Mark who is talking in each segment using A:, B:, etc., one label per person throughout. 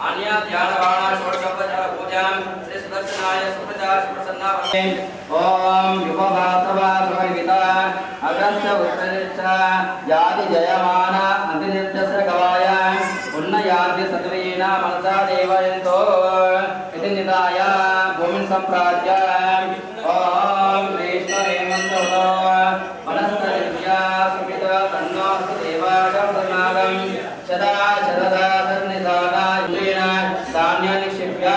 A: अन्य ध्यानवाणा षोडशोपचार पूजां श्री सुदर्शनाय सुप्रजा सुप्रसन्ना ओम युवभासवा सुविता अगस्त्य उत्तरिष्ठ यादि जयमाना अंतिनिर्जस्य गवाय उन्नयाद्य सत्वेना मनसा देवयन्तो इति निदाय भूमिं सम्प्राज्य ओम कृष्ण हेमन्ततो मनस्तरिभ्या सुमिता तन्नो देवागं समागं सदा शरदा सन्निधाना युरेण धान्यनिक्षिप्य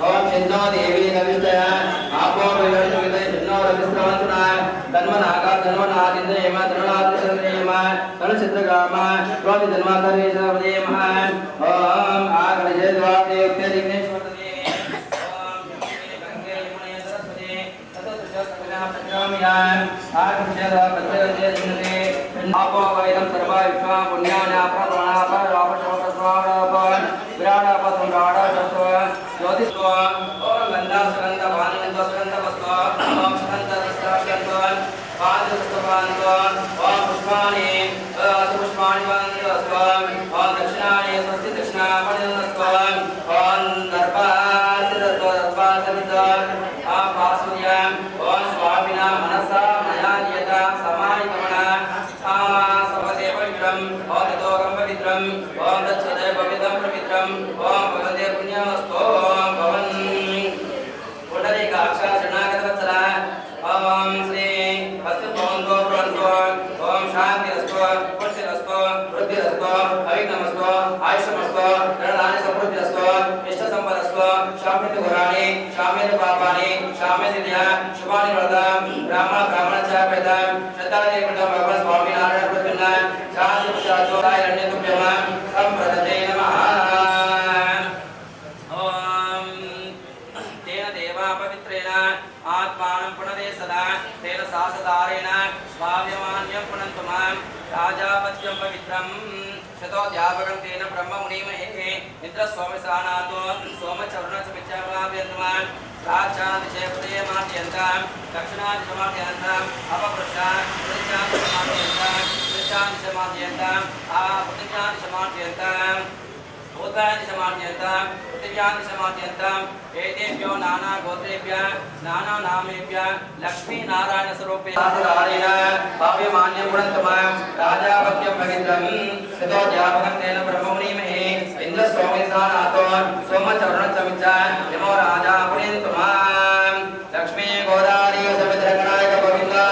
A: ओम सिन्नो देवी नविष्टय आपो विवर्तुते सिन्नो रविस्रवन्तुना तन्वनागा तन्वनादिन्द्रेम तन्वनादिन्द्रेम तन्चित्रगाम रोति तन्वासरे सर्वदेम ओम आगणजे द्वादेवते दिग्नेश्वरते ओम गंगे यमुने सरस्वती ततोत्तरसकला पंचम्यां आगणजे पत्रजे दिनते आपो वैदं सर्वा विश्वा पुण्याना प्रवणा परवापशोकस्वाडापन विराडापसंगाडा तत्व ज्योतिष्व ओम गंधा सुगंध वाणिगंध सुगंध वस्तु ओम सुगंध दस्ताक्षंत पादस्तवांत ओम पुष्पाणि पुष्पाणि वंदस्व ओम दक्षिणानि स्वस्ति दक्षिणापणिनस्व ओम दर्पासिदत्वदत्पासमित ओम पासुर्यं ओम स्वामिना मनसा मया नियता समाहितमना सर्वदे पवित्रं ओम ततोगं पवित्रं ओम तच्छते पवित्रं पवित्रं ओम भगवते पुण्यमस्तु ओम भवन पुंडरीकाक्ष शरणागतवत्सला ओम श्री अस्तु भवन्तो भवन्तो ओम शान्तिरस्तु पुष्टिरस्तु वृद्धिरस्तु अविघ्नमस्तु आयुष्यमस्तु धनधान्य समृद्धिरस्तु इष्टसम्पदस्तु शाम्यति घोराणि शाम्यति पापानि शाम्यति धिया शुभानि वरदां ब्राह्मण ब्राह्मणचापेदां श्रद्धादेवतं भगवन् स्वामिनारायण प्रसन्न शान्ति प्रसादोदाय रण्यतुभ्यं सम्प्रदते नमः ओम तेन देवा पवित्रेण आत्मानं पुनरे सदा तेन सासदारेण स्वाव्यमान्यं पुनन्तु मां राजापत्यं पवित्रं शतोऽध्यापकं तेन ब्रह्ममुनिमहे निद्रस्वामिसानातो सोमचरणसमिच्छाप्राप्यन्तु मां प्राच्यादिशेपदयमाद्यन्तां दक्षिणादिशमाद्यन्ताम् अपपृष्ठान् पृच्छादिशमाद्यन्ताम् आपृथिव्यादिशमाद्यन्ताम् भूतादिशमाद्यन्ताम् पृथिव्यादिशमाद्यन्ताम् एतेभ्यो नाना गोत्रेभ्यः नाना नामेभ्यः लक्ष्मी नारायण स्वरूपे सासदारेण भाव्यमान्यं पुनन्तु मां राजापत्यं पवित्रं शतोऽध्यापकं तेन ब्रह्ममुनिमहे इन्द्रस्वामिसानातो सोमचरणसमिच्छा यमो राजा पुनन्तु मां लक्ष्मी गोदावरी समित्रगणाय गोविन्दा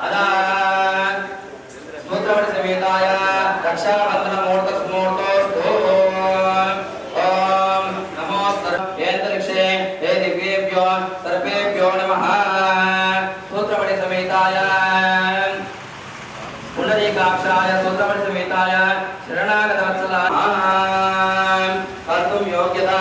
A: अदा सूत्रवट समेताय रक्षाबन्धन मुहूर्तोस्तु ओम नमो सर्वेन्द्रिक्षे हे दिव्येभ्यो सर्वेभ्यो नमः सूत्रवट समेताय पुंडरीकाक्षाय सूत्रवट समेताय शरणागतवत्सलाय कर्तुं योग्यता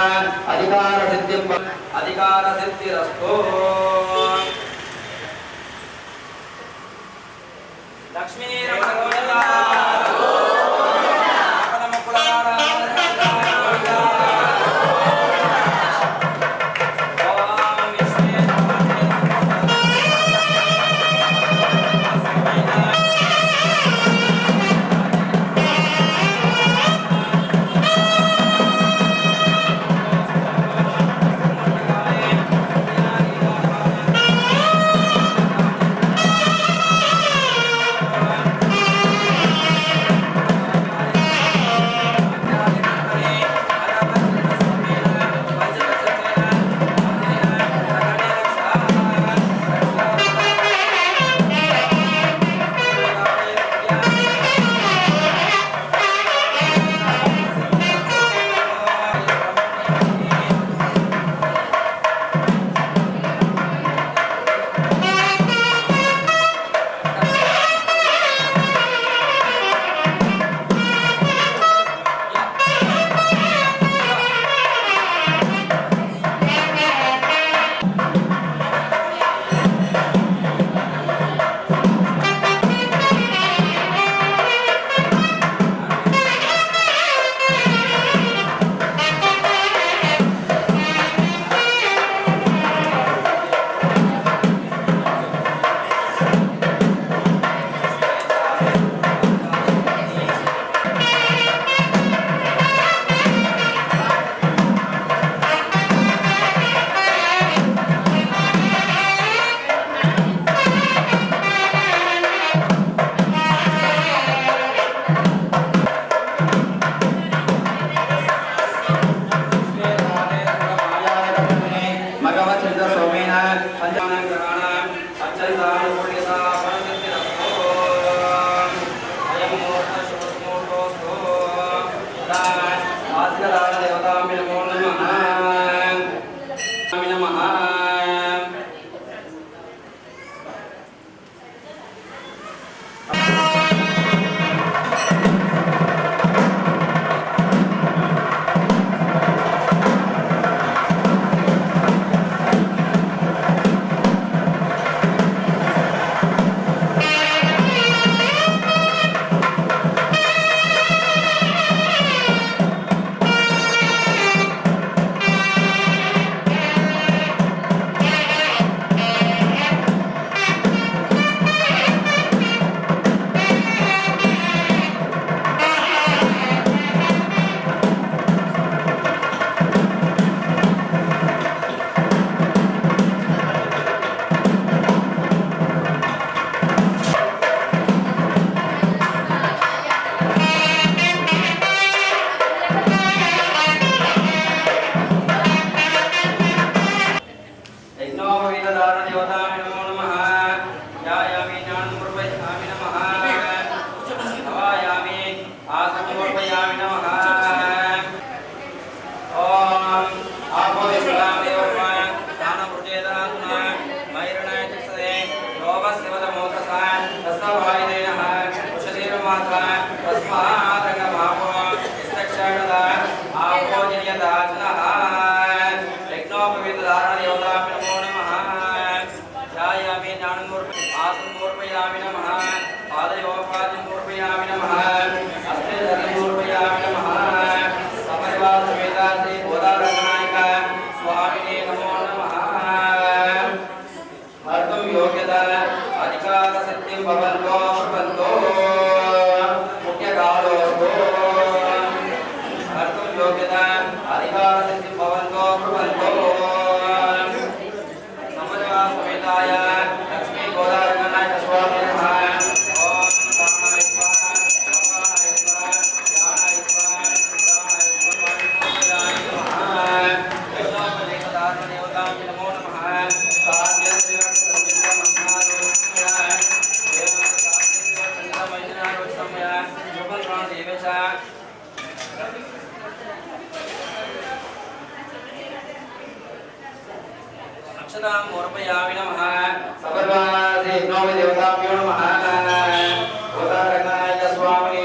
A: देवताभ्यो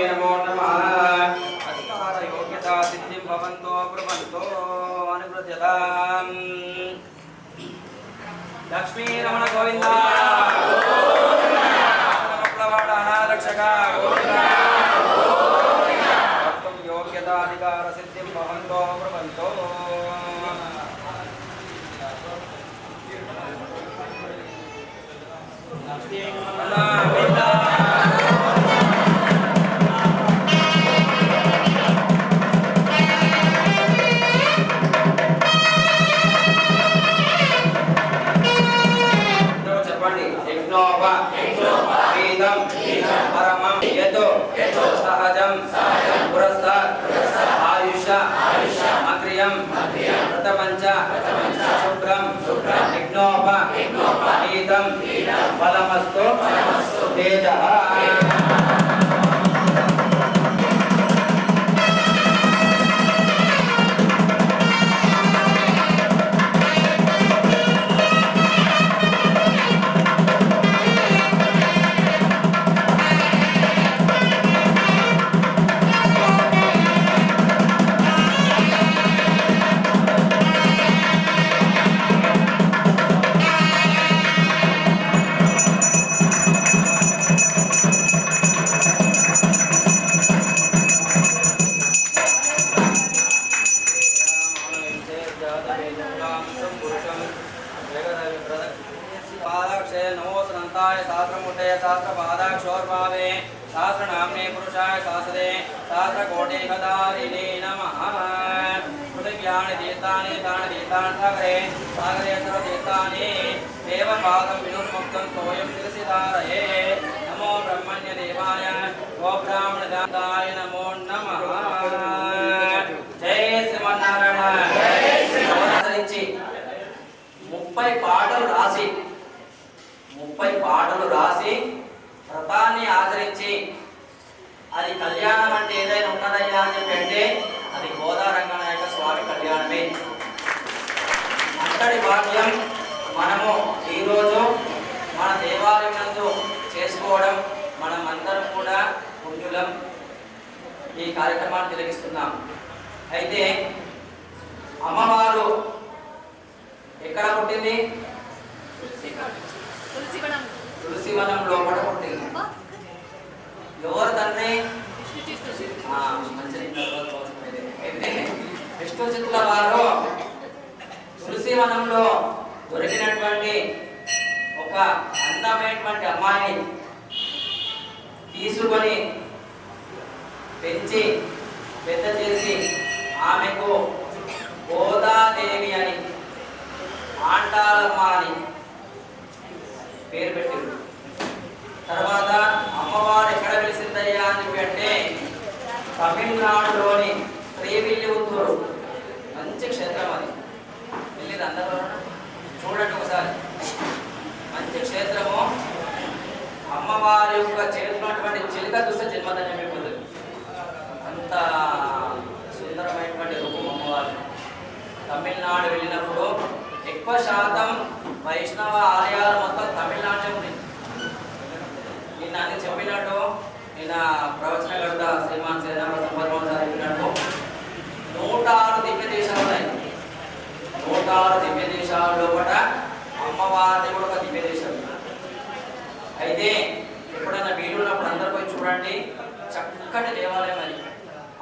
A: नमो नमः लक्ष्मी रमण गोविंदा प्लवाड़ अनारक्षक योग्यता अधिकार सिद्धि भवन्तो प्रबन्तो बलमस्तु तेजः नमो ब्रह्मण्य देवाय गो ब्राह्मण दाताय नमो नमः। जय श्रीमन्नारायण। ఆచరించి 30 పాటలు రాసి వ్రతాన్ని ఆచరించి అది కళ్యాణం అంటే ఏదైనా ఉన్నదయ్యా అని చెప్పి అంటే అది గోదా రంగనాయక స్వామి కళ్యాణమే. అంతటి భాగ్యం మనము ఈరోజు మన దేవాలయం నందు చేసుకోవడం, మనం అందరం కూడా పుణ్యులం ఈ కార్యక్రమాన్ని తిలకిస్తున్నాం. అయితే అమ్మవారు ఎక్కడ పుట్టింది? తులసివనం లోపల పుట్టింది. ఎవరు తండ్రి? అయితే విష్ణు చిత్తుల వారు తులసివనంలో దొరికినటువంటి ఒక అందమైనటువంటి అమ్మాయిని తీసుకొని పెంచి పెద్ద చేసి ఆమెకు గోదాదేవి అని, ఆండాలమ్మ అని పేరు పెట్టింది. తర్వాత అమ్మవారు ఎక్కడ వెలిసిందయ్యా అని చెప్పి అంటే తమిళనాడులోని శ్రీవిల్లిపుత్తూరు, మంచి క్షేత్రం అది. వెళ్ళింది అందరూ చూడండి ఒకసారి. మంచి క్షేత్రము. అమ్మవారి యొక్క చేతున్నటువంటి చిలుక చూస్తే జన్మధన్యం అయిపోతుంది. అంత సుందరమైనటువంటి రూపం అమ్మవారు. తమిళనాడు వెళ్ళినప్పుడు ఎక్కువ శాతం వైష్ణవ ఆలయాలు మొత్తం తమిళనాడులో ఉన్నాయి. నిన్న అన్ని చెప్పినట్టు, నిన్న ప్రవచనకర్త శ్రీమాన్ శ్రీరామ సంపర్మం సార్ చెప్పినట్టు 106 దివ్య దేశాలు ఉన్నాయి. 106 దివ్య దేశాల లోపల అమ్మవారిని కూడా ఒక దివ్య దేశం. అయితే ఎప్పుడైనా వీలున్నప్పుడు అందరు పోయి చూడండి, చక్కటి దేవాలయం అది.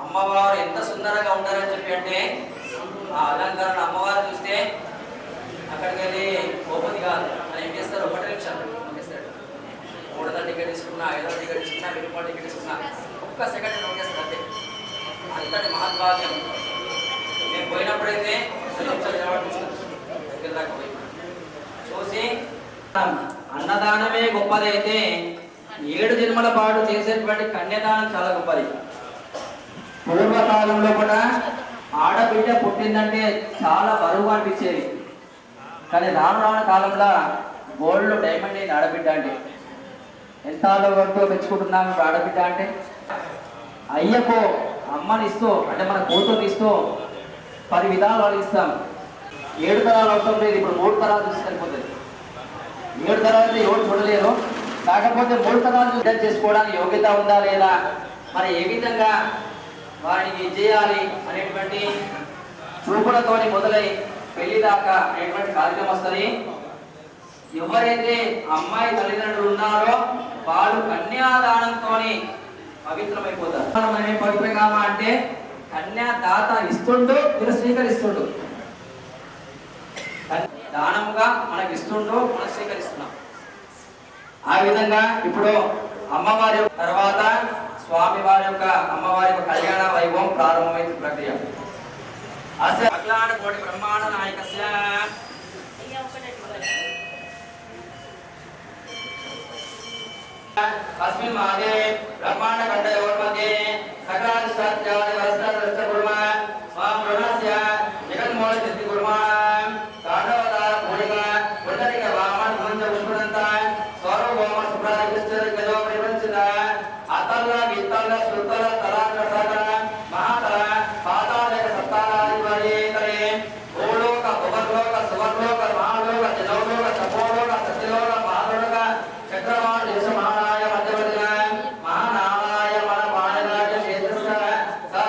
A: అమ్మవారు ఎంత సుందరంగా ఉంటారని చెప్పి అంటే ఆ అలంకరణ అమ్మవారు చూస్తే అక్కడికి వెళ్ళి పోపతి కాదు అని ఏం చేస్తారు, 1 నిమిషం నొక్కేస్తాడు. 300 టికెట్ తీసుకున్నా, 500 టికెట్ తీసుకున్నా, 1000 రూపాయలు టికెట్ తీసుకున్నా, ఒక్క సెకండ్ నొక్కేస్తారు అంతే. అంతటి మహద్భాగ్యం. నేను పోయినప్పుడైతే 2 నిమిషాలు దగ్గర దాకా పోయి చూసి, అన్నదానమే గొప్పదైతే 7 జన్మల పాటు చేసేటువంటి కన్యాదానం చాలా గొప్పది. పూర్వకాలంలో కూడా ఆడబిడ్డ పుట్టిందంటే చాలా బరువు అనిపించేది. కానీ రాను రాను కాలంలో గోల్డ్ డైమండ్ అయింది ఆడబిడ్డ అంటే. ఎంత వరకు మెచ్చుకుంటున్నాం ఇప్పుడు ఆడబిడ్డ అంటే. అయ్యకు అమ్మని ఇస్తూ, అంటే మన కూతురు ఇస్తూ 10 విధాలు వాళ్ళు ఇస్తాం. 7 తరాలు అవసరం లేదు, ఇప్పుడు 3 తరాలు చూసి సరిపోతుంది. 7 తరాలు అయితే ఎవరు చూడలేరు. కాకపోతే 3 తరాలు యుద్ధం చేసుకోవడానికి యోగ్యత ఉందా లేదా, మరి ఏ విధంగా వారికి చేయాలి అనేటువంటి చూపులతోని మొదలై పెళ్లి దాకా అనేటువంటి కార్యక్రమం వస్తుంది. ఎవరైతే అమ్మాయి తల్లిదండ్రులు ఉన్నారో వాళ్ళు కన్యాదానంతో పవిత్రమైపోతారు. మనం ఏం పవిత్రంగా అంటే కన్యాదాత ఇస్తుండు, మీరు స్వీకరిస్తుండు. దానముగా మనకి ఇస్తుండు, మనం స్వీకరిస్తున్నాం. ఆ విధంగా ఇప్పుడు అమ్మవారి తర్వాత స్వామి వారి యొక్క అమ్మవారి యొక్క కళ్యాణ వైభవం ప్రారంభమైన ప్రక్రియ. అఖిలాండ కోటి బ్రహ్మాండ నాయకస్య अस्मिन् मागे ब्रह्मांड खंडयोर् मध्ये सकलादिष्टाद्यादि वस्त्रदृष्ट कुर्मः स्वां प्रणस्य जगन्मोह सिद्धि कुर्मः तांडवतार पूजिका पुंडरिक वामन मंज पुष्पदंता सार्वभौम सुप्रादिष्ट गजो परिवंचिता अतल वितल सुतल तलाक सागर महातल पातालक सप्ताहादिवारी करे भूलोक भुवर्लोक सुवर्लोक महालोक जनोलोक तपोलोक सत्यलोक महालोक चक्रवाल देश महाराज मध्यवर्तिना महानाराय मन पाणिराज क्षेत्रस्य सा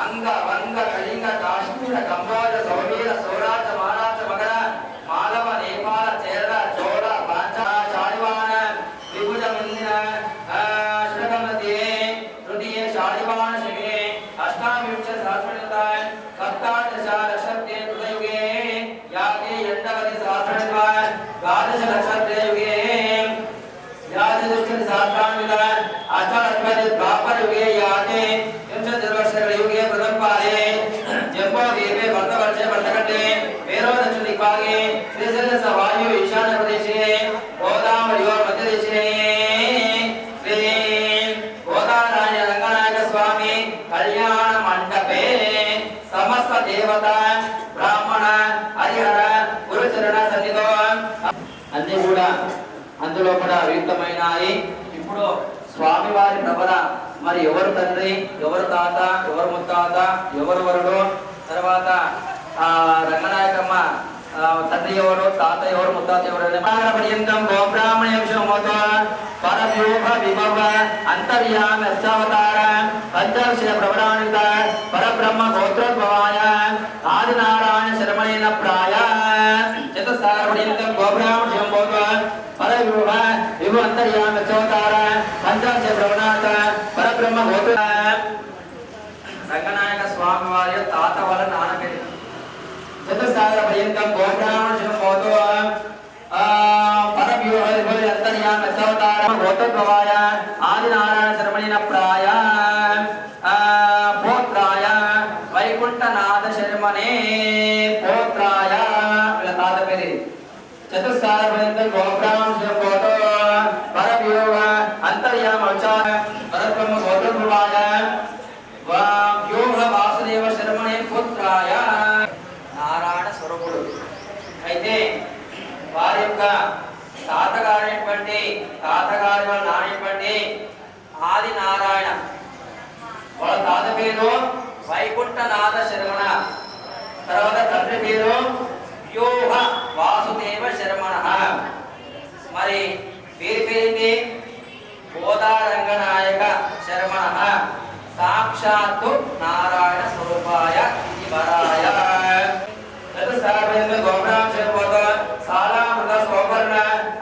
A: अंग वंग कलिंग काश्मीर कंबोज सौवीर सौराष्ट्र महाराष्ट्र मगर मालव नेपाल चेरल चोल पांचाल शालिवाहन विभुज मुंदिन श्रीगमति तृतीय शालिवाहन शिवे अष्टाविंश सहस्रयुत सप्तादश नक्षत्रे कृतयुगे याति एण्डवति सहस्रयुत द्वादश नक्षत्रे युगे याति दुष्ट सहस्रान्वित अष्टादश द्वापर युगे याति युगे प्रथम पादे जंबो देवे वर्तवर्षे वर्तकटे मेरो दक्षिण दिक्भागे श्रीशैल वायु ईशान्य प्रदेशे गोदावरियोर मध्य देशे श्री गोदारायण रंगनायक स्वामी कल्याण मंडपे समस्त देवता ब्राह्मण हरिहर गुरुचरण सन्निधो अन्नी కూడా అందులో కూడా వియుక్తమైనాయి. ఇప్పుడు స్వామివారి ప్రబల మరి ఎవరు తండ్రి, ఎవరు తాత, ఎవరు ముత్తాత, ఎవరు వరుడు, తర్వాత రంగనాయకమ్మ తండ్రి ఎవరు, తాత ఎవరు, ముత్తాత ఎవరు పర్యంతం గోబ్రాహ్మణ్యంశోమోత పరవ్యూహ విభవ అంతర్యామి అష్టావతార పంచవిషయ ప్రవరాణిత పరబ్రహ్మ గోత్రోద్భవాయ ఆదినారాయణ శర్మణేన ప్రాయ చతుస్సారపర్యంతం గోబ్రాహ్మణ్యంశోమోత పరవ్యూహ విభవ అంతర్యామి అష్టావతార పంచవిషయ ప్రవరాణిత పరబ్రహ్మ గోత్ర రంగనాయక స్వామి వారి తాత వాళ్ళ నాన్న పేరు చతుస్సాగర పర్యంతం గోబ్రాహ్మణ్యంశోమోత పరవ్యూహ విభవ అంతర్యామి అష్టావతార గోత్రోద్భవాయ ఆదినారాయణ శర్మణేన ప్రాయ పోత్రాయ వైకుంఠనాథ శర్మనే పోత్రాయ వీళ్ళ తాత పేరు చతుస్సాగర పర్యంతం గోబ్రాహ్మణ్యంశోమోత పరవ్యూహ అంతర్యామి పరబ్రహ్మ గోత్రోద్భవాయ వ్యూహ వాసుదేవ శర్మణే పుత్రాయ నారాయణ స్వరూపుడు. అయితే వారి యొక్క తాతగారి వాళ్ళ నాన్నటువంటి ఆది నారాయణ వాళ్ళ తాత పేరు వైకుంఠనాథ శర్మణ, తర్వాత తండ్రి పేరు వ్యూహ వాసుదేవ శర్మణ. మరి పేరు పేరింది గోదారంగనాయక శర్మణ సాక్షాత్తు నారాయణ స్వరూపాయ వరాయ చతుస్సాగర గోబ్రాహ్మణ్యంశోమోత సాలామృత సౌవర్ణ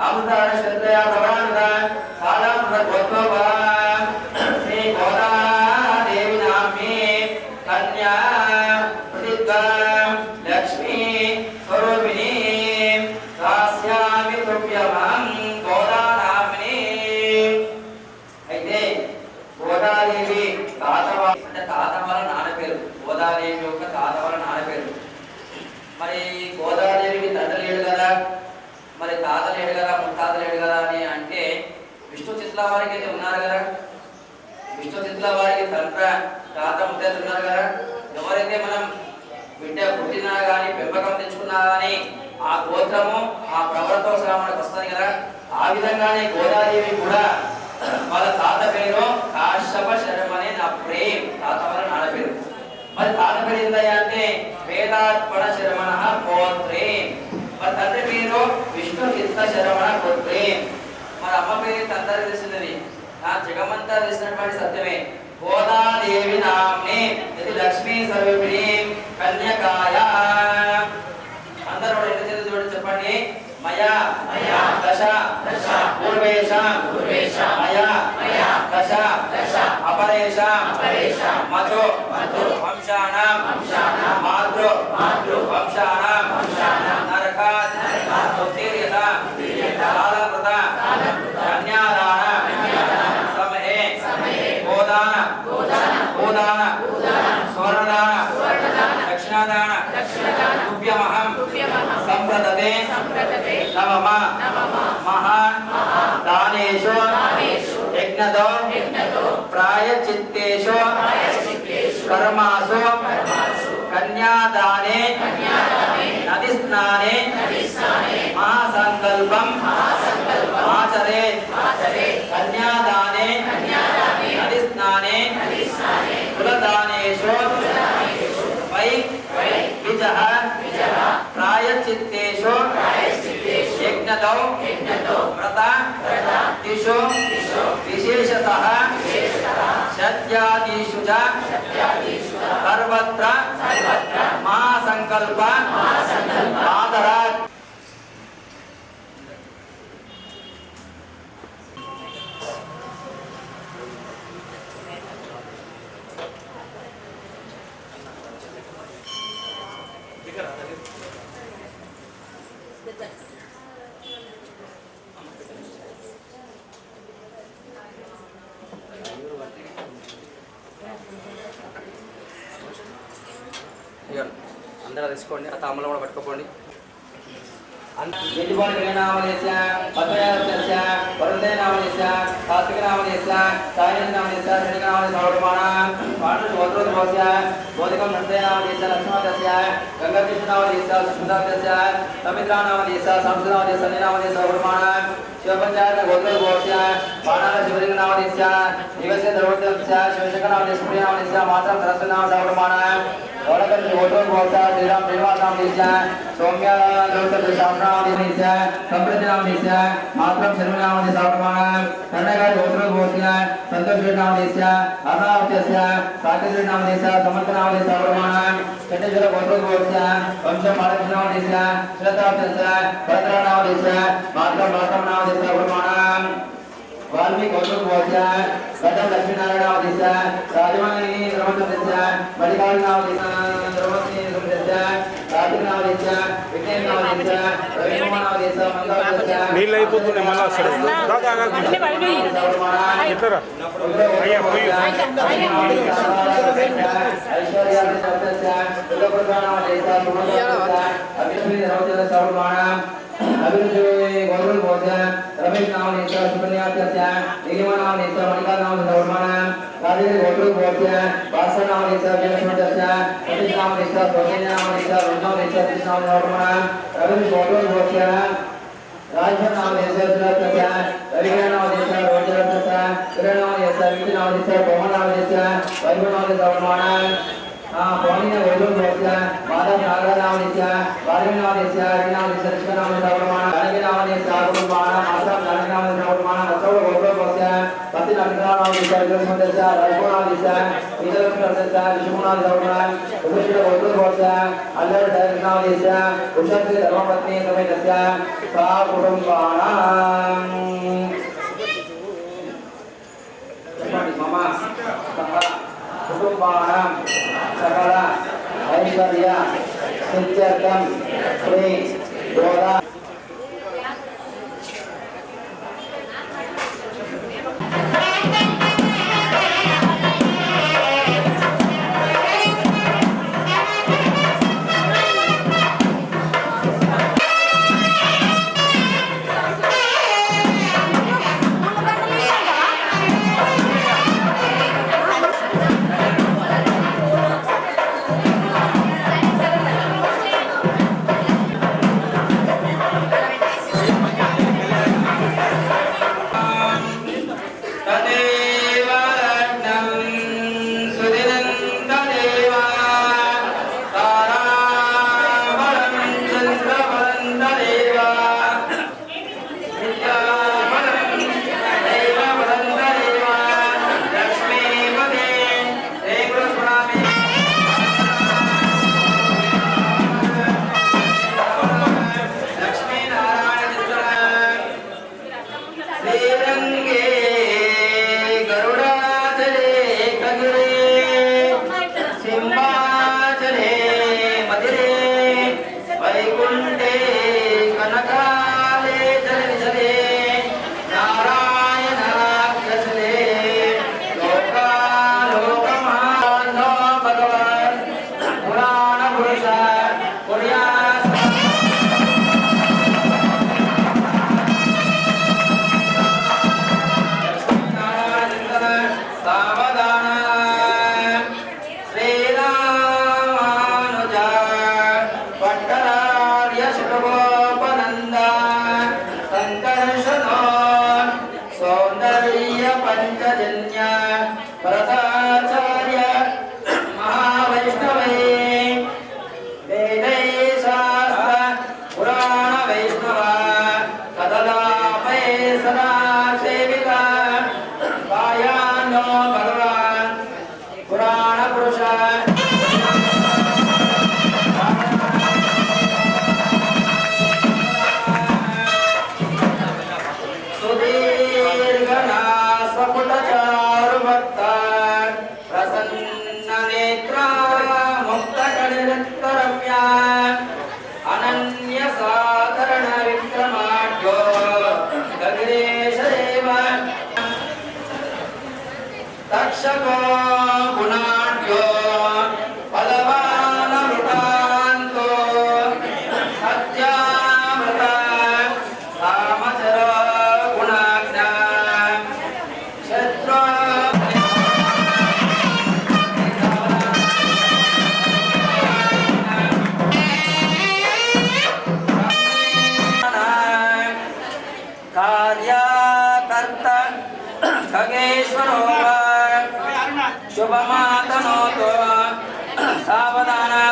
A: అమృతాన శ్రద్ధయ ప్రవరాణిత సాలామృత గోత్రోద్భవ శ్రీ గోదాదేవి నామ్ని కన్యా ప్రతిద్వా లక్ష్మీ స్వరూపిణి దాస్యామి తుభ్యమహం గోదానామిని. అయితే గోదాదేవి తాత వాళ్ళ నాన్న పేరు, గోదాదేవి యొక్క తాత వాళ్ళ నాన్న పేరు. మరి గోదాదేవికి తండ్రి లేడు కదా, మరి తాత లేడు కదా, ముత్తాత లేడు కదా అని అంటే విష్ణు చిత్ల వారికి అయితే ఉన్నారు కదా, విష్ణు చిత్ల వారికి తండ్రి తాత ముత్తాత ఉన్నారు కదా. ఎవరైతే మనం బిడ్డ పుట్టినా కానీ పెంపకం తెచ్చుకున్నా కానీ ఆ గోత్రము ఆ ప్రవర్తో సహా మనకు వస్తుంది కదా. ఆ విధంగానే గోదాదేవి కూడా వాళ్ళ తాత పేరు కాశ్యప శర్మనే నా ప్రేమ్, తాత వాళ్ళ నాన్న పేరు. మరి తాత పేరు ఏందయ్యా అంటే వేదాత్మణ శర్మణ గోత్రే, మరి తండ్రి పేరు విష్ణు చిత్త శర్మణ గోత్రే. మరి అమ్మ పేరు అందరికి తెలిసినది, నా జగమంతా తెలిసినటువంటి సత్యమే. గోదాదేవి నామ్ని ఇది లక్ష్మీ స్వరూపిణి కన్యకాయ. అందరూ ఎన్ని చేతులు చూడండి చెప్పండి. మయా దశ పూర్వేషాం మయా దశ అపరేషాం మధు వంశానాం మాతృ వంశానాం నరకాత్ ఉత్తీర్యత కాలకృత కన్యాదాన సమయే గోదాన స్వర్ణదాన దక్షిణాదాన తుభ్యమహం సంప్రదతే నమమ మహాన్ దానేషు యజ్ఞదో ప్రాయచిత్తేషు కర్మాసు కన్యాదానే నది స్నానే మహాసంకల్పం ఆచరేత్. కన్యాదానే నది స్నానే కులదానేషు వై విజః ప్రాయచిత్తేషు యజ్ఞదో వ్రత దిషు విశేషతః సత్యాదీషు చ महासंकल्प आदरात् అందరూ తీసుకోండి ఆ తామలో కూడా పట్టుకోండి नामदेश पद्मयास्य वरुणे नामदेश कार्तिक नामदेश सायन नामदेश षण्डिक नामदेश सर्वमाणां पाण्डुशोत्रोद्भवस्य बोधिकं नन्दे नामदेश लक्ष्मणस्य गंगाकृष्ण नामदेश सुष्मितास्य समित्रा नामदेश संस्कृत नामदेश सन्नि नामदेश सर्वमाणां शिवपंचायत गोत्रोद्भवस्य बाणाल शिवलिंग नामदेश दिवस्य द्रवोदस्य शिवशंकर नामदेश प्रिय नामदेश मातरं सरस्वती नाम सर्वमाणां औरकर गोत्रोद्भवस्य श्रीराम श्रीनिवास नामदेश सौम्य द्रवोदस्य नामदेश संप्रति नामदेश मातरं शर्मा नामदेश सर्वमाणां कर्णगारी गोत्रोद्भवस्य संतोष नामदेश अर्णावत्यस्य साकेश नामदेश समर्थ नामदेश सर्वमाणां चंडेश्वर गोत्रोद्भवस्य वंश महाराज नामदेश श्रद्धावत्यस्य भरद्र नामदेश मातरं मातरं नामदेश सर्वमाणां वाल्मीकि गोत्रोद्भवस्य गदम लक्ष्मीनारायण नामदेश राजमानी रमणदेश मणिकाल नामदेश द्रौपदी नामदेश कार्तिक नामदेश विजय नामदेश रविकुमार नामदेश मंगलदेश
B: నీళ్ళు అయిపోతున్నాయి మళ్ళీ వస్తాడు ఇద్దరు అయ్యా పోయి
A: ఐశ్వర్య నామదేశ దుర్గప్రసాద నామదేశ అభినవి రమణ सर्वमाणां अभिरुचि गौरव भोज्य रमेश नामदेश सुकन्यास्य नीलिमा नामदेश मणिकाल नामदेश सर्वमाणां कार्तिक गौरव भोज्य भास्कर नामदेश जयलक्ष्मणस्य सतीश नामदेश सौजन्य नामदेश रंजनामदेश कृष्ण नामदेश सर्वमाणां अभिरुचि गौरव भोज्य राजभर नामदेश सुरत्स्य रविकिरण नामदेश रोजरत्स्य किरण नामदेश विजय नामदेश पवन नामदेश वैभव नामदेश सर्वमाणां पौर्णिमा वैभव भोज्य माधव नागराज नामदेश वाल्मीकि नामदेश नामदेश कृष्ण नामदेश सर्वमाणां जानकी नामदेश सर्वमाणां आसाम जानकी नामदेश सर्वमाणां अशोक वैभव भोज्य पति नंदना नामदेश जयलक्ष्मणस्य राजभर नामदेश विजयलक्ष्मणस्य विष्णुनाथ सर्वमाणां उपेश्वर वैभव भोज्य अल्लर डायरेक्ट नामदेश उषाश्री धर्मपत्नी समेतस्य सा कुटुंबाणां मम कुटुंबाणां सकल ऐश्वर्य सिद्ध्यर्थं श्री गोदा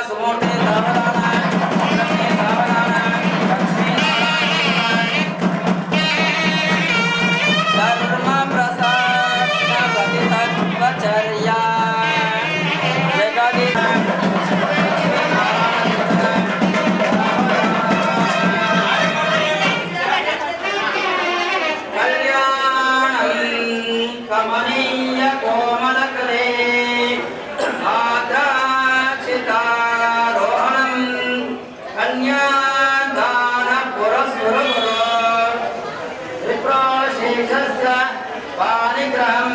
A: సుమోటే సావధాన లక్ష్మీ సావధాన లక్ష్మీ ధర్మ ప్రసాద గతి తత్వచర్య జగది కమనీయ కోమలకలే ఆద్రాక్షితారోహణం కన్యాదాన పురస్సురగురు విప్రోశేషస్య పాణిగ్రహం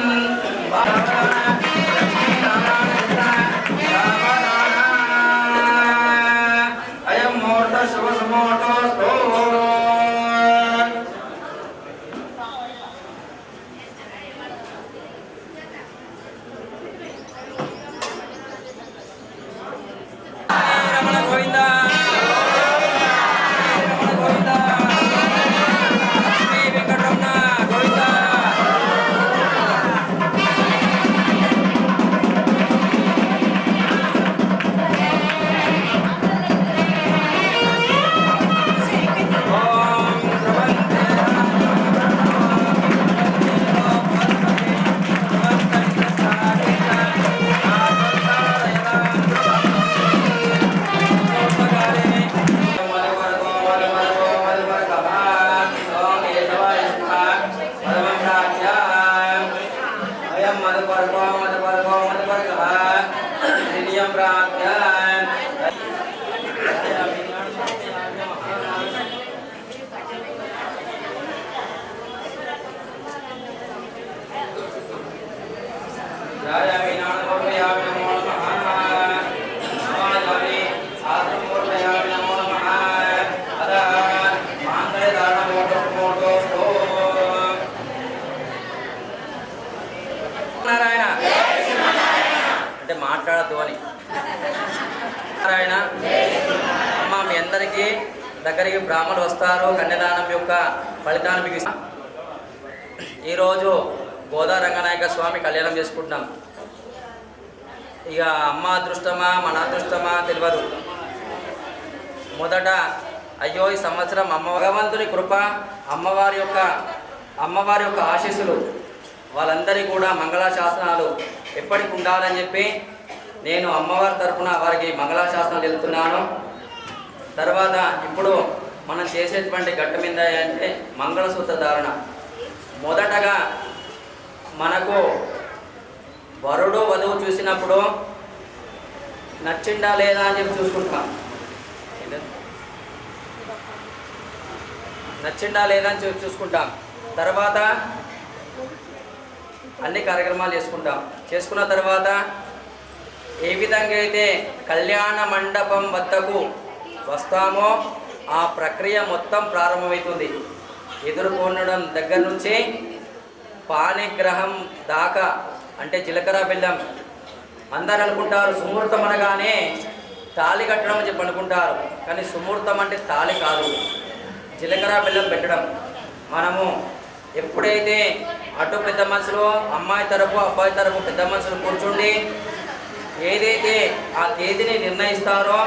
A: అయం ముహూర్త శుభ సుముహూర్తోస్తు రమణ గోవింద రమణ గోవింద లక్ష్మీ వెంకటరమణ గోవింద ఓం ధ్రువంతే నారాయణ అంటే మాట్లాడద్దు అని నారాయణ అమ్మ మీ అందరికీ దగ్గరికి బ్రాహ్మణులు వస్తారు. కన్యాదానం యొక్క ఫలితాన్ని మీకు ఇస్తాం. ఈరోజు గోదా రంగనాయక స్వామి కళ్యాణం చేసుకుంటున్నాం. ఇక అమ్మ అదృష్టమా మన అదృష్టమా తెలియదు. మొదట అయ్యో ఈ సంవత్సరం భగవంతుని కృప అమ్మవారి యొక్క ఆశీస్సులు వాళ్ళందరికీ కూడా మంగళాశాసనాలు ఎప్పటికి ఉండాలని చెప్పి నేను అమ్మవారి తరఫున వారికి మంగళాశాసనాలు వెళ్తున్నాను. తర్వాత ఇప్పుడు మనం చేసేటువంటి ఘట్టం ఏంటంటే మంగళసూత్ర ధారణ. మొదటగా మనకు వరుడు వధువు చూసినప్పుడు నచ్చిందా లేదా అని చెప్పి చూసుకుంటాం. నచ్చిందా లేదా అని చూసుకుంటాం. తర్వాత అన్ని కార్యక్రమాలు చేసుకున్న తర్వాత ఏ విధంగా అయితే కళ్యాణ మండపం వద్దకు వస్తామో ఆ ప్రక్రియ మొత్తం ప్రారంభమవుతుంది. ఎదుర్కొనడం దగ్గర నుంచి పాణిగ్రహం దాకా అంటే జీలకర్ర బెల్లం. అందరు అనుకుంటారు సుముహూర్తం అనగానే తాళి కట్టడం అని చెప్పి అనుకుంటారు. కానీ సుముహూర్తం అంటే తాళి కాదు, జీలకర్ర బెల్లం పెట్టడం. మనము ఎప్పుడైతే అటు పెద్ద మనుషులు అమ్మాయి తరపు అబ్బాయి తరపు పెద్ద మనుషులు కూర్చుండి ఏదైతే ఆ తేదీని నిర్ణయిస్తారో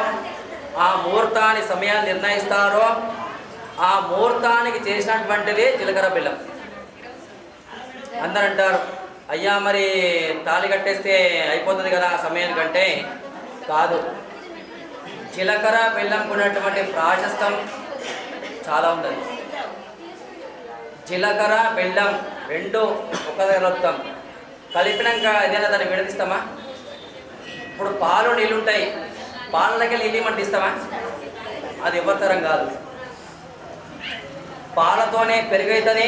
A: ఆ ముహూర్తాన్ని సమయాన్ని నిర్ణయిస్తారో ఆ ముహూర్తానికి చేసినటువంటిది జీలకర్ర బెల్లం. అందరు అంటారు అయ్యా మరి తాళి కట్టేస్తే అయిపోతుంది కదా ఆ సమయానికంటే కాదు. జీలకర్ర బెల్లంకు ఉన్నటువంటి ప్రాశస్తం చాలా ఉంటుంది. జీలకర్ర బెల్లం రెండు ఒక కలుపుతాం. కలిపినాక ఏదైనా దాన్ని విడదీస్తామా? ఇప్పుడు పాలు నీళ్ళు ఉంటాయి, పాలకి నీళ్ళు మంటిస్తామా? అది ఎవరితరం కాదు. పాలతోనే పెరుగైతుంది,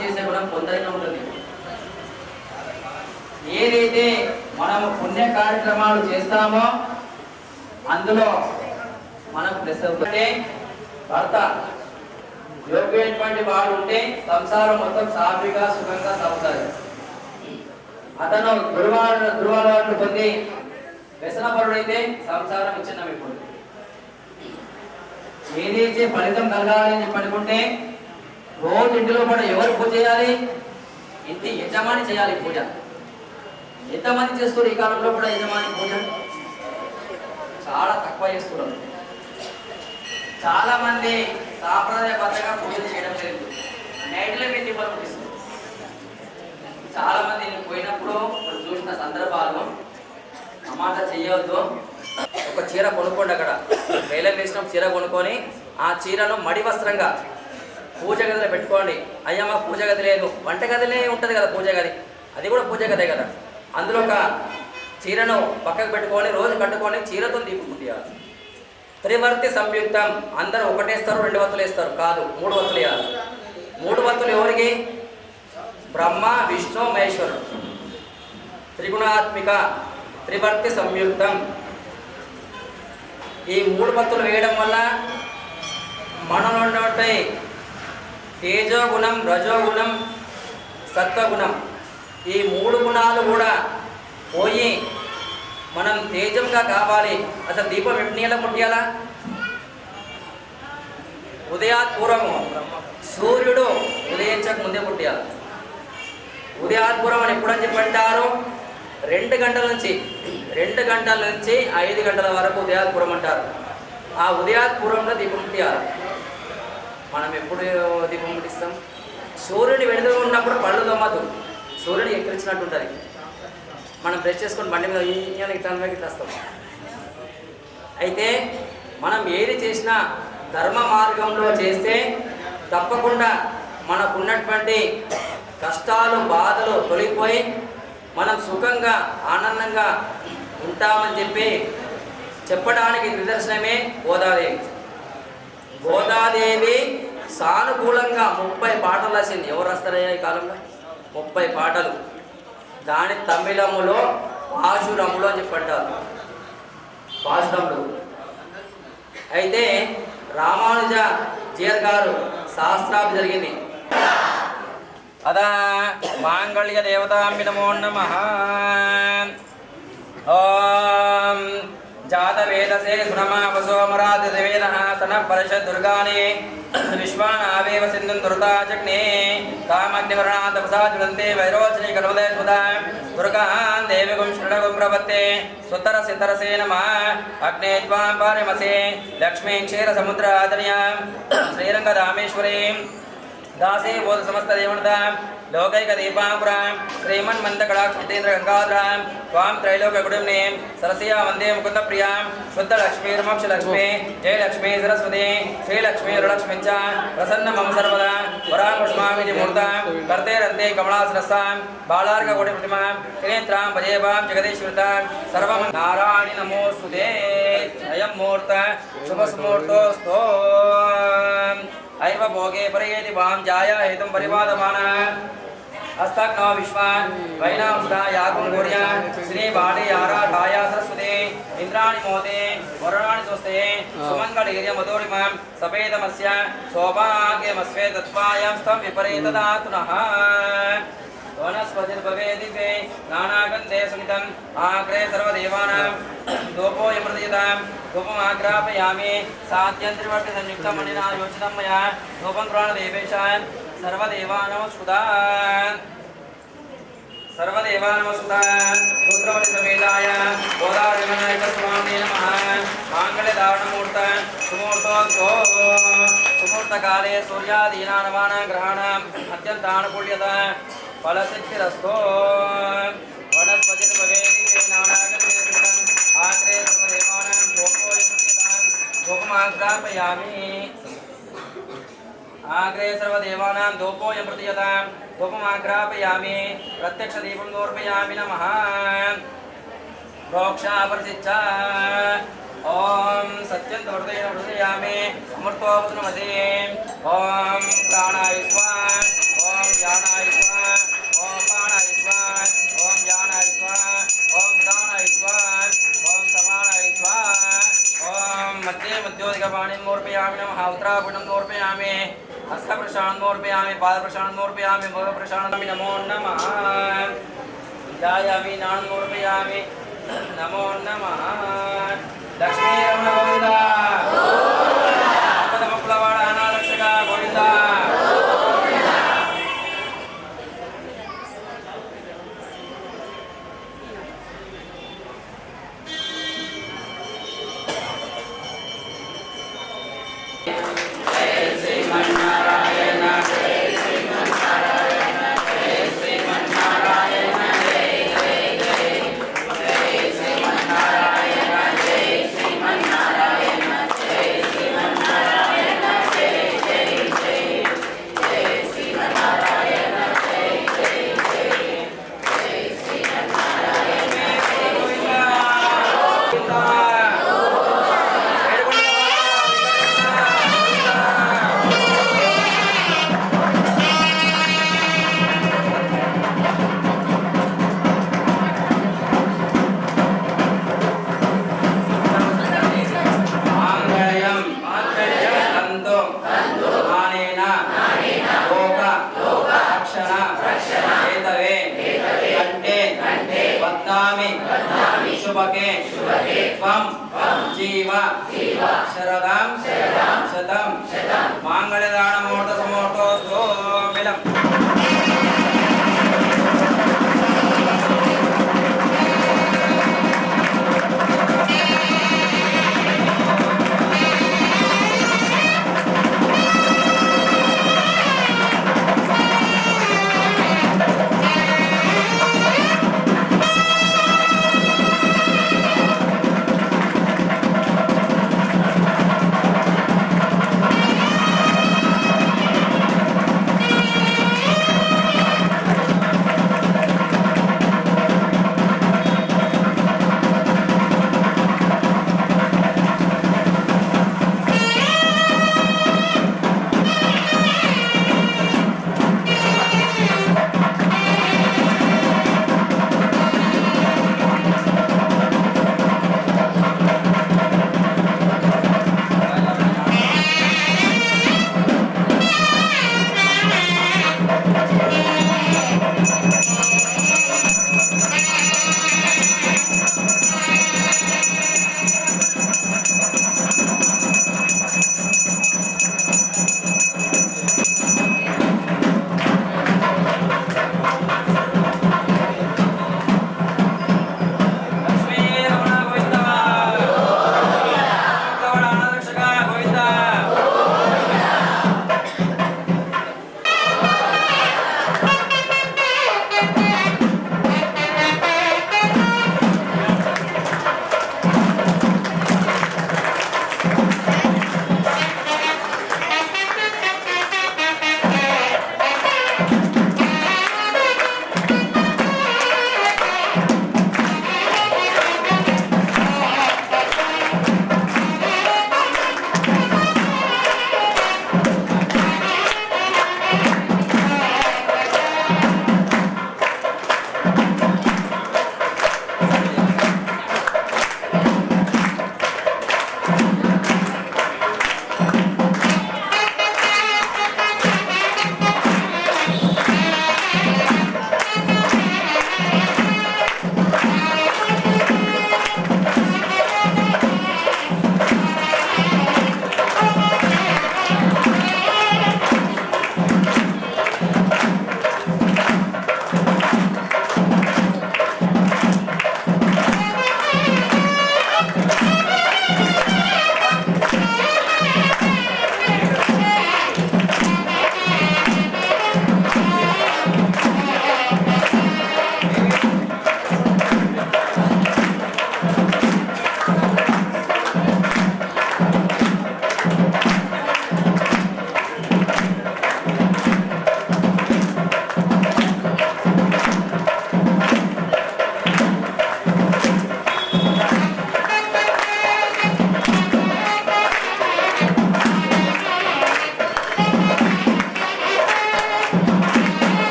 A: చేసే గుణం కొందరిగా ఉంటుంది. ఏదైతే మనము పుణ్య కార్యక్రమాలు చేస్తామో అందులో మనకు ప్లస్ అవుతుంటే భర్త యోగ్యమైనటువంటి వాడు ఉంటే సంసారం మొత్తం సాఫీగా సుఖంగా సాగుతుంది. అతను దుర్వాలను పొంది వ్యసనపరుడైతే సంసారం విచ్ఛిన్నం అయిపోతుంది. ఏదైతే ఫలితం కలగాలి అని చెప్పి అనుకుంటే రోజు ఇంటిలో కూడా ఎవరు పూజ చేయాలి? ఇంటి యజమాని చేయాలి పూజ. ఎంతమంది చేస్తారు ఈ కాలంలో కూడా యజమాని పూజ? చాలా తక్కువ. తక్కువ చేస్తున్నారు. చాలామంది సాంప్రదాయబద్ధంగా పూజలు చేయడం లేదు. నైట్లో మీరు దీపాలు ముట్టిస్తారు. చాలామంది నేను పోయినప్పుడు చూసిన సందర్భాలు అమాట చేయవద్దు. ఒక చీర కొనుక్కోండి, అక్కడ వేలం వేసిన చీర కొనుక్కొని ఆ చీరను మడి వస్త్రంగా పూజ గదిలో పెట్టుకోండి. అయ్యా మాకు పూజ గది లేదు, వంట గదిలే ఉంటుంది కదా పూజ గది, అది కూడా పూజ గదే కదా. అందులో ఒక చీరను పక్కకు పెట్టుకొని రోజు కట్టుకొని చీరతో దీపం ముట్టియాలి. త్రివర్తి సంయుక్తం, అందరూ ఒకటేస్తారు, 2 వత్తులు వేస్తారు కాదు, 3 వత్తులు వేయాలి. 3 వత్తులు ఎవరికి? బ్రహ్మ విష్ణు మహేశ్వరుడు, త్రిగుణాత్మిక త్రివర్తి సంయుక్తం. ఈ 3 వత్తులు వేయడం వల్ల మనలో ఉన్నటువంటి తేజోగుణం, రజోగుణం, సత్వగుణం, ఈ 3 గుణాలు కూడా పోయి మనం తేజంగా కావాలి. అసలు దీపం ఎన్నిలా ముట్టియాలా? ఉదయాత్పూర్వము, సూర్యుడు ఉదయించక ముందే ముట్టియాలి. ఉదయాత్పూర్వం అని ఎప్పుడని చెప్పంటారు? 2 గంటల నుంచి 5 గంటల వరకు ఉదయాత్పూర్వం అంటారు. ఆ ఉదయాత్పూర్వంలో దీపం ముట్టియాలి. మనం ఎప్పుడు దీపం ముట్టిస్తాం? సూర్యుని వెనుక ఉన్నప్పుడు పళ్ళు దొమ్మదు, సూర్యుని ఎక్కిరించినట్టు ఉంటుంది. మనం బ్రష్ చేసుకొని బండి మీద ఇట్లా వస్తాం. అయితే మనం ఏది చేసినా ధర్మ మార్గంలో చేస్తే తప్పకుండా మనకున్నటువంటి కష్టాలు, బాధలు తొలగిపోయి మనం సుఖంగా, ఆనందంగా ఉంటామని చెప్పి చెప్పడానికి నిదర్శనమే గోదాదేవి. గోదాదేవి సానుకూలంగా 30 పాటలు రాసింది. ఎవరు రాస్తారయ్యా ఈ కాలంలో? 30 పాటలు. దాని తమిళములో పాశురములు అని చెప్పంటారు, పాశురములు. అయితే రామానుజ జీయర్ గారు శాస్త్రాభి జరిగింది. అదా మాంగళ్య దేవతాంబి నమో నమః. ఓం జాతవేదసే సునమావసోమరాధ దేవేనః సన పరిషద్ దుర్గాని విశ్వానావేవ సింధుం దుర్గాచగ్నే కామగ్నివర్ణా తపసా జ్వలంతే వైరోచనీ కర్మదే స్ఫుతా దుర్గాన్ దేవిగుం శరణగుం ప్రపత్తే సుతర సితరసే నమః. అగ్నే త్వాం పారిమసే లక్ష్మీం క్షీర సముద్ర ఆదర్యాం శ్రీరంగ రామేశ్వరీం दासे बोध समस्त देवनतां लोकैक दीपांकुरां श्रीमन्मन्दकटाक्षेन्द्र गंगाधरां त्वां त्रैलोक्यकुटुम्बीं सरसिया वन्दे मुकुन्द प्रियां शुद्ध लक्ष्मीर्मोक्ष लक्ष्मी जय लक्ष्मी सरस्वती श्रीलक्ष्मी वरलक्ष्मी च प्रसन्न मम सर्वदा वरां पुष्पामि मूर्तां कर्ते रन्ते कमलासनस्तां बालार्ककोटिप्रतिमां त्रिनेत्रां भजेवां जगदीश्वरतां सर्वं नारायणि नमोस्तुते. अयं मुहूर्त शुभमुहूर्तोऽस्तु. ऐव भोगे परयेति वां जाया हेतुं परिवादमानः हस्तग्नो विश्वान् वैनांसुधा यागुं गौर्या श्री बाले आराधाया सरस्वती इंद्राणि मोदे वरुणाणि स्वस्ते सुमङ्गलैर्य मधुरिमां सपेदमस्य सौभाग्यमस्वे तत्त्वायां स्तं विपरीतदातु नः. वनस्पतिर्भवेदिते नानागन्धे सुनितम् आग्रे सर्वदेवानां धूपोऽयमृतयतां धूपमाग्रापयामि. साध्यन्त्रिवर्ति संयुक्तमणिना योजितं मया धूपं प्राणदेवेशान् सर्वदेवानमस्कृतान् सूत्रमणिसमेताय गोदावरीमनायकस्वामिने नमः. माङ्गल्यधारणमुहूर्त सुमुहूर्तोऽस्तु. सुमुहूर्तकाले सूर्यादीनां नवानां ग्रहाणाम् अत्यन्तानुकूल्यता फलसिद्धिरस्तु. वनस्पतिर्भवेदिते नानागन्धे सुनितम् आग्रे सर्वदेवानां धूपमाग्रापयामि. आग्रे सर्वदेवानां धूपोऽयं प्रदीयतां धूपमाग्रापयामि. प्रत्यक्षदीपं समर्पयामि नमः. प्रोक्षापरिचिच्च ओम सत्यं वर्धयेन वर्धयामि. अमृतोऽवतु नमते. ओम प्राणाय स्वाहा. ओम ज्ञानाय स्वाहा. ओम प्राणाय स्वाहा. ओम ज्ञानाय स्वाहा. ओम उदानाय स्वाहा. ओम समानाय स्वाहा. ओम मध्ये मध्योदिकपाणिं समर्पयामि नमः. उत्तराभुजं समर्पयामि. हस्तप्रशानं समर्पयामि. पादप्रशानं समर्पयामि. मुखप्रशानं नमो नमः. ध्यायामि नानं समर्पयामि. नमो नमः. लक्ष्मी रमण गोविंद आपदमुक्लवाड़ अनारक्षक गोविंद. शुभके त्वं जीव शरदां शतं माङ्गल्यदानमुहूर्तसमुहूर्तोऽस्तु मिलम्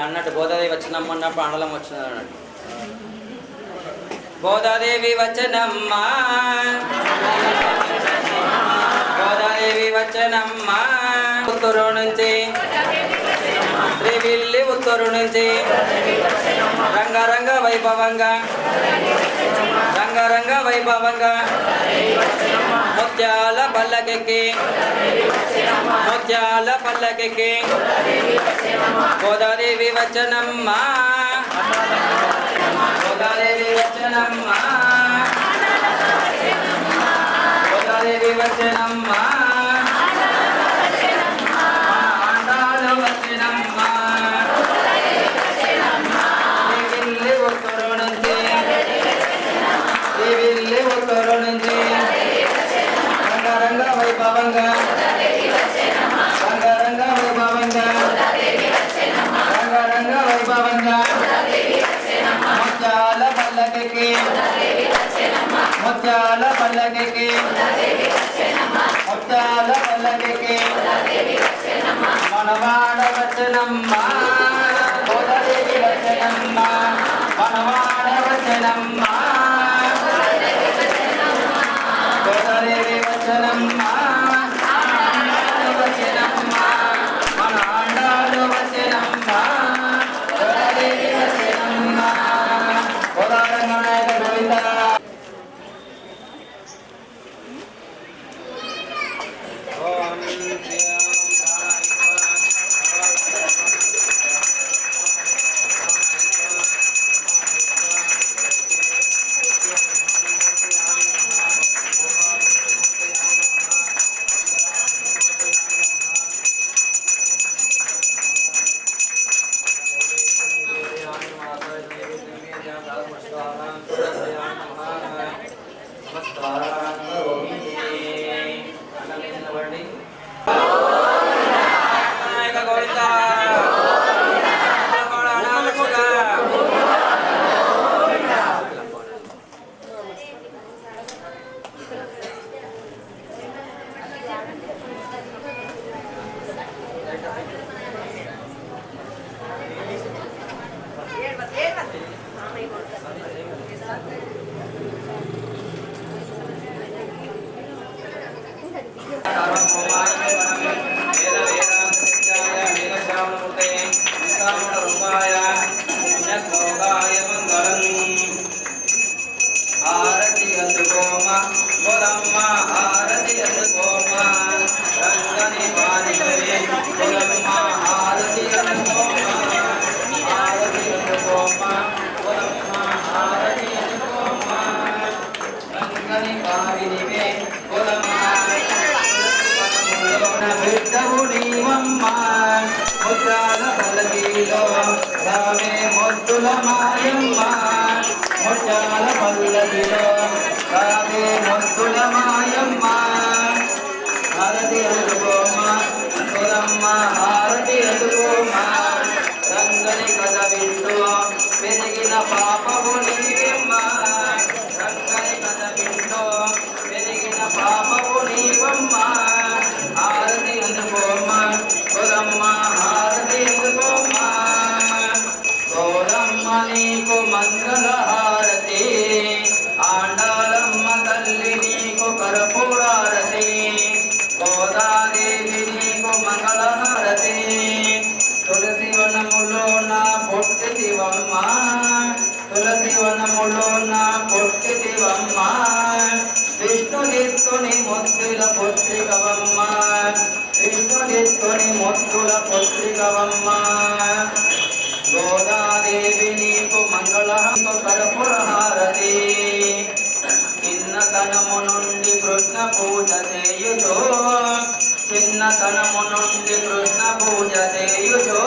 A: మొన్న అన్నట్టు గోదాదేవి వచ్చినమ్మ అన్నప్పుడు అండలం వచ్చినది అన్నట్టు. గోదాదేవి వచ్చనమ్మ, గోదాదేవి వచ్చనమ్మ, ఉత్తరు నుంచి శ్రీవిల్లి ఉత్తరు నుంచి రంగరంగ వైభవంగా, రంగరంగ వైభవంగా ముత్యాల పల్లకెక్కి, ముత్యాల పల్లకెక్కి గోదాదేవి వచ్చనమ్మ, గోదాదేవి వచ్చనమ్మ, గోదాదేవి వచ్చనమ్మ, ఆండాలు వచ్చనమ్మ, శ్రీవిల్లి ఉత్తరు నుంచి, శ్రీవిల్లి ఉత్తరు నుంచి రంగరంగ వైభవంగా, రంగరంగ వైభవంగా, రంగరంగ వైభవంగా ముత్యాల పల్లకికి, ముత్యాల పల్లకికి, ముత్యాల పల్లకికి మనవాడ వచ్చనమ్మ, గోదాదేవి వచ్చనమ్మ, మనవాడ వచ్చనమ్మ, గోదాదేవి వచ్చనమ్మ, వచ్చనమ్మ, మన ఆండాలు వచ్చనమ్మ, గోదాదేవి వచ్చనమ్మ, గోదారమణ గోవింద. ముత్యాల పల్లకిలో రామే ముద్దుల మాయమ్మ, ముత్యాల పల్లకిలో రామే ముద్దుల మాయమ్మ, హారతి అందుకోమ సురమ్మ, హారతి అందుకోమ, రంగని కథ వింటూ పెరిగిన పాపము నీవమ్మ, రంగని కథ వింటూ పెరిగిన పాపము నీవమ్మ, హారతి అందుకోమ సురమ్మ, హారతి అందుకోమ, గౌరమ్మ నీకు మంగళ హారతి, ఆండాలమ్మ తల్లి నీకు కర్పూరారతి, గోదాదేవి నీకు మంగళ హారతి, తులసి వనములో నా పొట్టిదివమ్మ, తులసి వనములో నా పొట్టిదివమ్మ, విష్ణుదిత్తుని ముద్దుల పుత్రికవమ్మ, విష్ణుదిత్తుని ముద్దుల పుత్రికవమ్మ, గోదాదేవి నీకు మంగళ కర్పూర హారతి, చిన్నతనము నుండి కృష్ణ పూజ చేయుచో, చిన్నతనము నుండి కృష్ణ పూజ చేయుచో,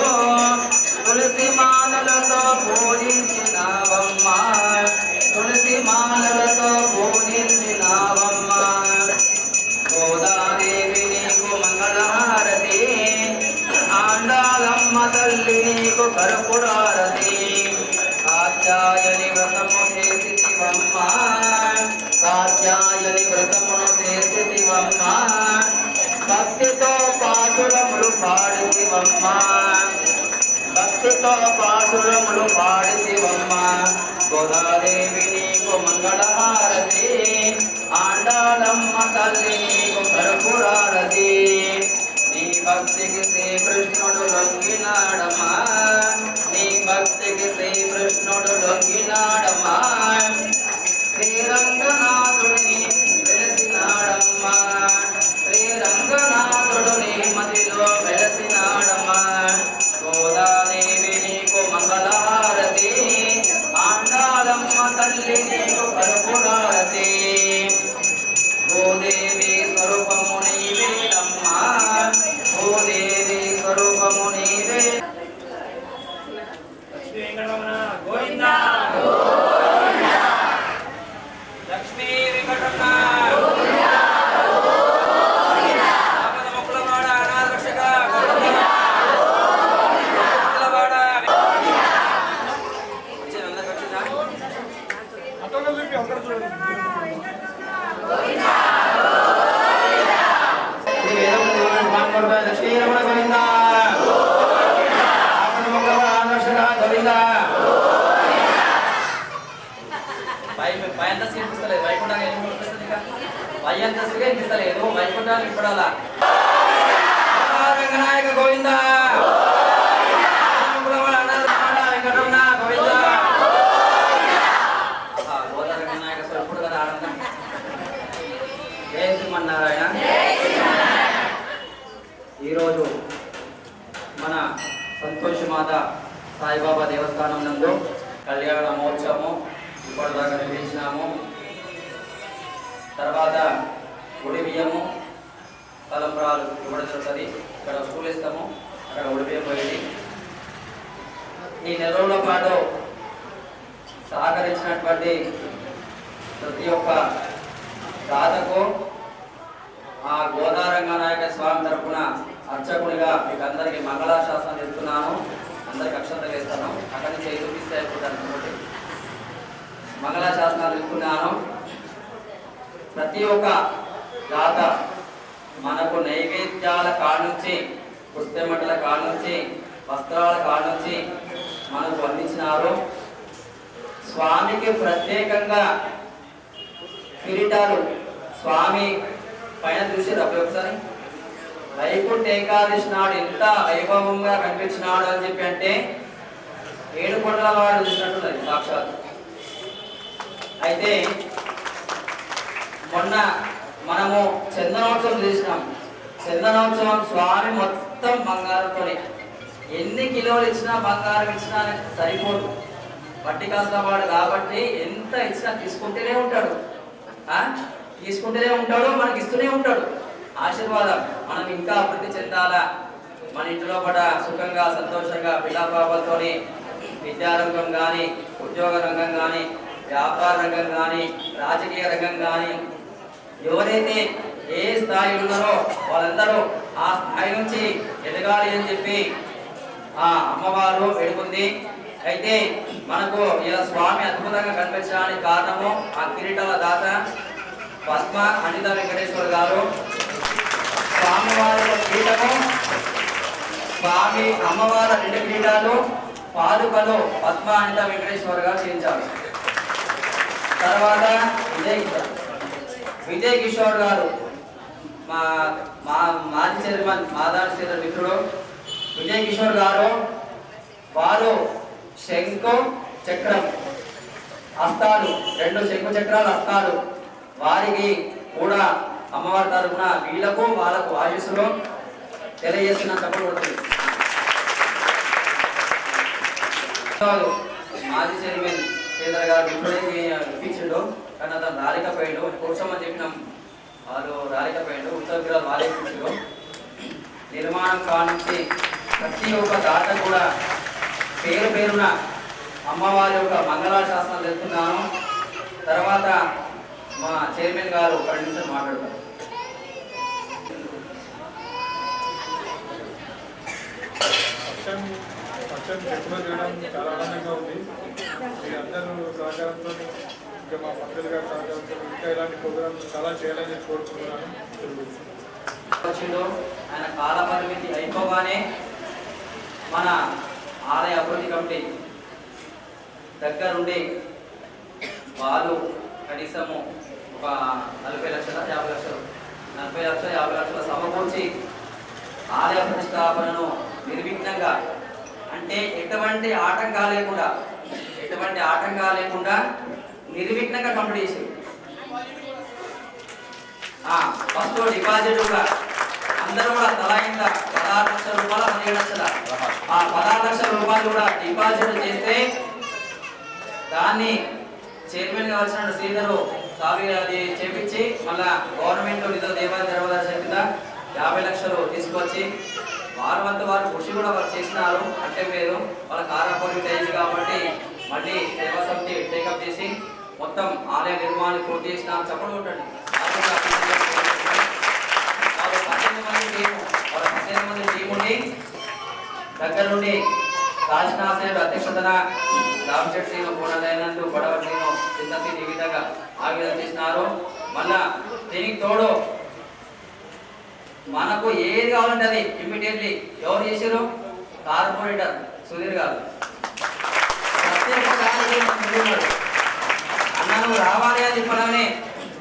A: తులసి మాలలతో పూజించినావమ్మ, తులసి మాలలతో పూజించినావమ్మ, గోదాదేవి నీకు మంగళ హారతి, ఆండాలమ్మ తల్లి నీకు కర్పూరారతి, కాత్యాయని వ్రతము చేసితివమ్మ, కాత్యాయని వ్రతమును చేసితివమ్మ, భక్తితో పాసురములు పాడితివమ్మ, భక్తి పాసురములు పాడి శివమ్మ గోదాదేవి నీకు మంగళహారతి ఆండాలమ్మ తల్లి నీకు కర్పూరారతి నీ భక్తికి శ్రీకృష్ణుడు లొంగినాడమ్మా నీ భక్తికి శ్రీకృష్ణుడు లొంగినాడమ్మా శ్రీరంగనాథుడిని వెలసినాడమ్మా శ్రీరంగనాథుడిని మదిలో వెలసినాడమ్మా గోదాదేవి నీకు మంగళహారతి ఆండాలమ్మ తల్లి నీకు కర్పూరారతి గోదేవి స్వరూపము నీవేనమ్మా గోదేవి స్వరూపము నీవే గోవింద లక్ష్మీ వెంకటరమణ ముక్కులవాడ అనాథ రక్షక ముక్కులవాడ లక్ష్మీ రమణ గోవింద భయంతస్తుగా ఇప్పిస్తలేదు వైకుంఠాన్ని ఎందుకు ఇప్పిస్తుంది ఇక భయంతస్తుగా ఇప్పిస్తలేదు వైకుంఠాన్ని ఇప్పడాలా రంగనాయక గోవింద వెంకటరమణ గోవింద గోద రంగనాయక స్వరూపుడు కదా ఆనందం జయ శ్రీమన్నారాయణ. ఈరోజు మన సంతోషమాత సాయిబాబా దేవస్థానం నందు కళ్యాణ మహోత్సవము ఇప్పటిదాకా నిర్వహించినాము. తర్వాత ఉడి బియ్యము తలంబ్రాలు ఇవ్వడం జరుగుతుంది. ఇక్కడ స్కూల్ ఇస్తాము, అక్కడ ఉడి బియ్యం పోయింది. ఈ నెల రోజుల పాటు సహకరించినటువంటి ప్రతి ఒక్క దాతకు ఆ గోదారంగనాయక స్వామి తరఫున అర్చకునిగా మీకు అందరికీ మంగళాశాసనం చెప్తున్నాను. అందరికి అక్షంతలు వేస్తాను. అక్కడి నుంచి చూపిస్తే అయిపోతాను. మంగళాశాసనాలు చెప్తున్నాను. ప్రతి ఒక్క దాత మనకు నైవేద్యాల కానుంచి పుస్తమటల కానుంచి వస్త్రాల కానుంచి మనకు అందించినారు. స్వామికి ప్రత్యేకంగా కిరీటాలు స్వామి పైన చూసి రబ్బి ఒకసారి వైకుంఠ ఏకాదశి నాడు ఎంత వైభవంగా కనిపించినాడు అని చెప్పి అంటే 7 కొండల వాడు చూసినట్టున్నది సాక్షాత్. అయితే మొన్న మనము చందనోత్సవం చేసినాం. చందనోత్సవం స్వామి మొత్తం బంగారంతో ఎన్ని కిలోలు ఇచ్చినా బంగారం ఇచ్చినా సరిపోదు. పట్టి కాసుల వాడు కాబట్టి ఎంత ఇచ్చినా తీసుకుంటూనే ఉంటాడు. తీసుకుంటూనే ఉంటాడు, మనకి ఇస్తూనే ఉంటాడు ఆశీర్వాదం. మనం ఇంకా అభివృద్ధి చెందాలా, మన ఇంట్లో కూడా సుఖంగా సంతోషంగా పిల్లాపాపలతో విద్యారంగం కానీ, ఉద్యోగ రంగం కానీ, వ్యాపార రంగం కానీ, రాజకీయ రంగం కానీ ఎవరైతే ఏ స్థాయి ఉన్నారో వాళ్ళందరూ ఆ స్థాయి నుంచి ఎదగాలి అని చెప్పి ఆ అమ్మవారు వేడుకుంది. అయితే మనకు ఇలా స్వామి అద్భుతంగా కనిపించడానికి కారణము ఆ కిరీటాల దాత పద్మ అనిత వెంకటేశ్వర గారు. స్వామివారి కిరీటము, స్వామి అమ్మవారి 2 కిరీటాలు పాదుకలు పద్మ అనిత వెంకటేశ్వర గారు చేయించారు. తర్వాత విజయ్ కిషోర్ గారు మా మాజీ చైర్మన్ మాదాని శ్రీధర్ మిత్రుడు విజయ్ కిషోర్ గారు, వారు శంకు చక్రం హస్తాలు 2 శంకు చక్రాలు హస్తాలు వారికి కూడా అమ్మవారి తరఫున వీళ్ళకు వాళ్ళకు ఆశీస్సులు తెలియజేస్తున్న చెప్పబడుతుంది. మాజీ చైర్మన్ శ్రీధర్ గారు ఇప్పుడే ఇప్పించిండు, కానీ అతను రాలేకపోయాడు. కూర్చోమని చెప్పినాం, వాళ్ళు రాలేకపోయాడు. ఉత్సవగ్రహాలు వాళ్ళే ఇప్పించారు. నిర్మాణం కానుంచి ప్రతి ఒక్క దాత కూడా పేరు పేరున అమ్మవారి యొక్క మంగళాశాసనాలు చెప్తున్నాను. తర్వాత మా చైర్మన్ గారు 2 నిమిషాలు మాట్లాడతారు.
B: చేయడం చాలా ఆనందంగా ఉంది. మీ అందరూ సహకారంతో, ఇంకా మా పంతులు గారి సహకారంతో ఇంకా ఇలాంటి ప్రోగ్రామ్స్ చాలా చేయాలని కోరుకుంటున్నాను.
A: ఆయన కాల పరిమితి అయిపోగానే మన ఆలయ అభివృద్ధి కమిటీ దగ్గరుండి వాళ్ళు కనీసము ఒక 40 లక్షల 50 లక్షలు 40 లక్షల 50 లక్షల సమకూర్చి ఆలయ ప్రతిష్టాపనను నిర్విఘ్నంగా, అంటే ఎటువంటి ఆటంకాలు లేకుండా నిర్విఘ్నంగా కంప్లీట్ చేసి ఫస్ట్ డిపాజిట్ కూడా అందరూ కూడా తలా ఇంత 16 లక్షల రూపాయలు 17 లక్షల 16 లక్షల రూపాయలు కూడా డిపాజిట్ చేస్తే దాన్ని చైర్మన్ గా వచ్చిన శ్రీధరు సావి అది చేపించి మళ్ళా గవర్నమెంట్ నిధులు దేవాలయ ధర్మదర్శన కింద 50 లక్షలు తీసుకొచ్చి వారి వంత వారు కృషి కూడా వారు చేసినారు. అంటే మీరు వాళ్ళ కారాపూరిత అయింది కాబట్టి మళ్ళీ సేవా సమితి టేకప్ చేసి మొత్తం ఆలయ నిర్మాణాన్ని పూర్తి చేసినారు. చెప్పడం ఉంటుంది 18 మంది టీముని దగ్గర నుండి రాజనాథ్ అధ్యక్షతన రామశెట్టి శ్రీను కోడలైనందు గొడవ శ్రీను చిన్న శ్రీను ఈ విధంగా ఆవేదన చేసినారు. మళ్ళా దీనికి తోడు మనకు ఏది కావాలంటే అది ఇమ్మీడియట్లీ ఎవరు చేశారు? కార్పొరేటర్ సుధీర్ గారు అన్నను రావాలి అని చెప్పగానే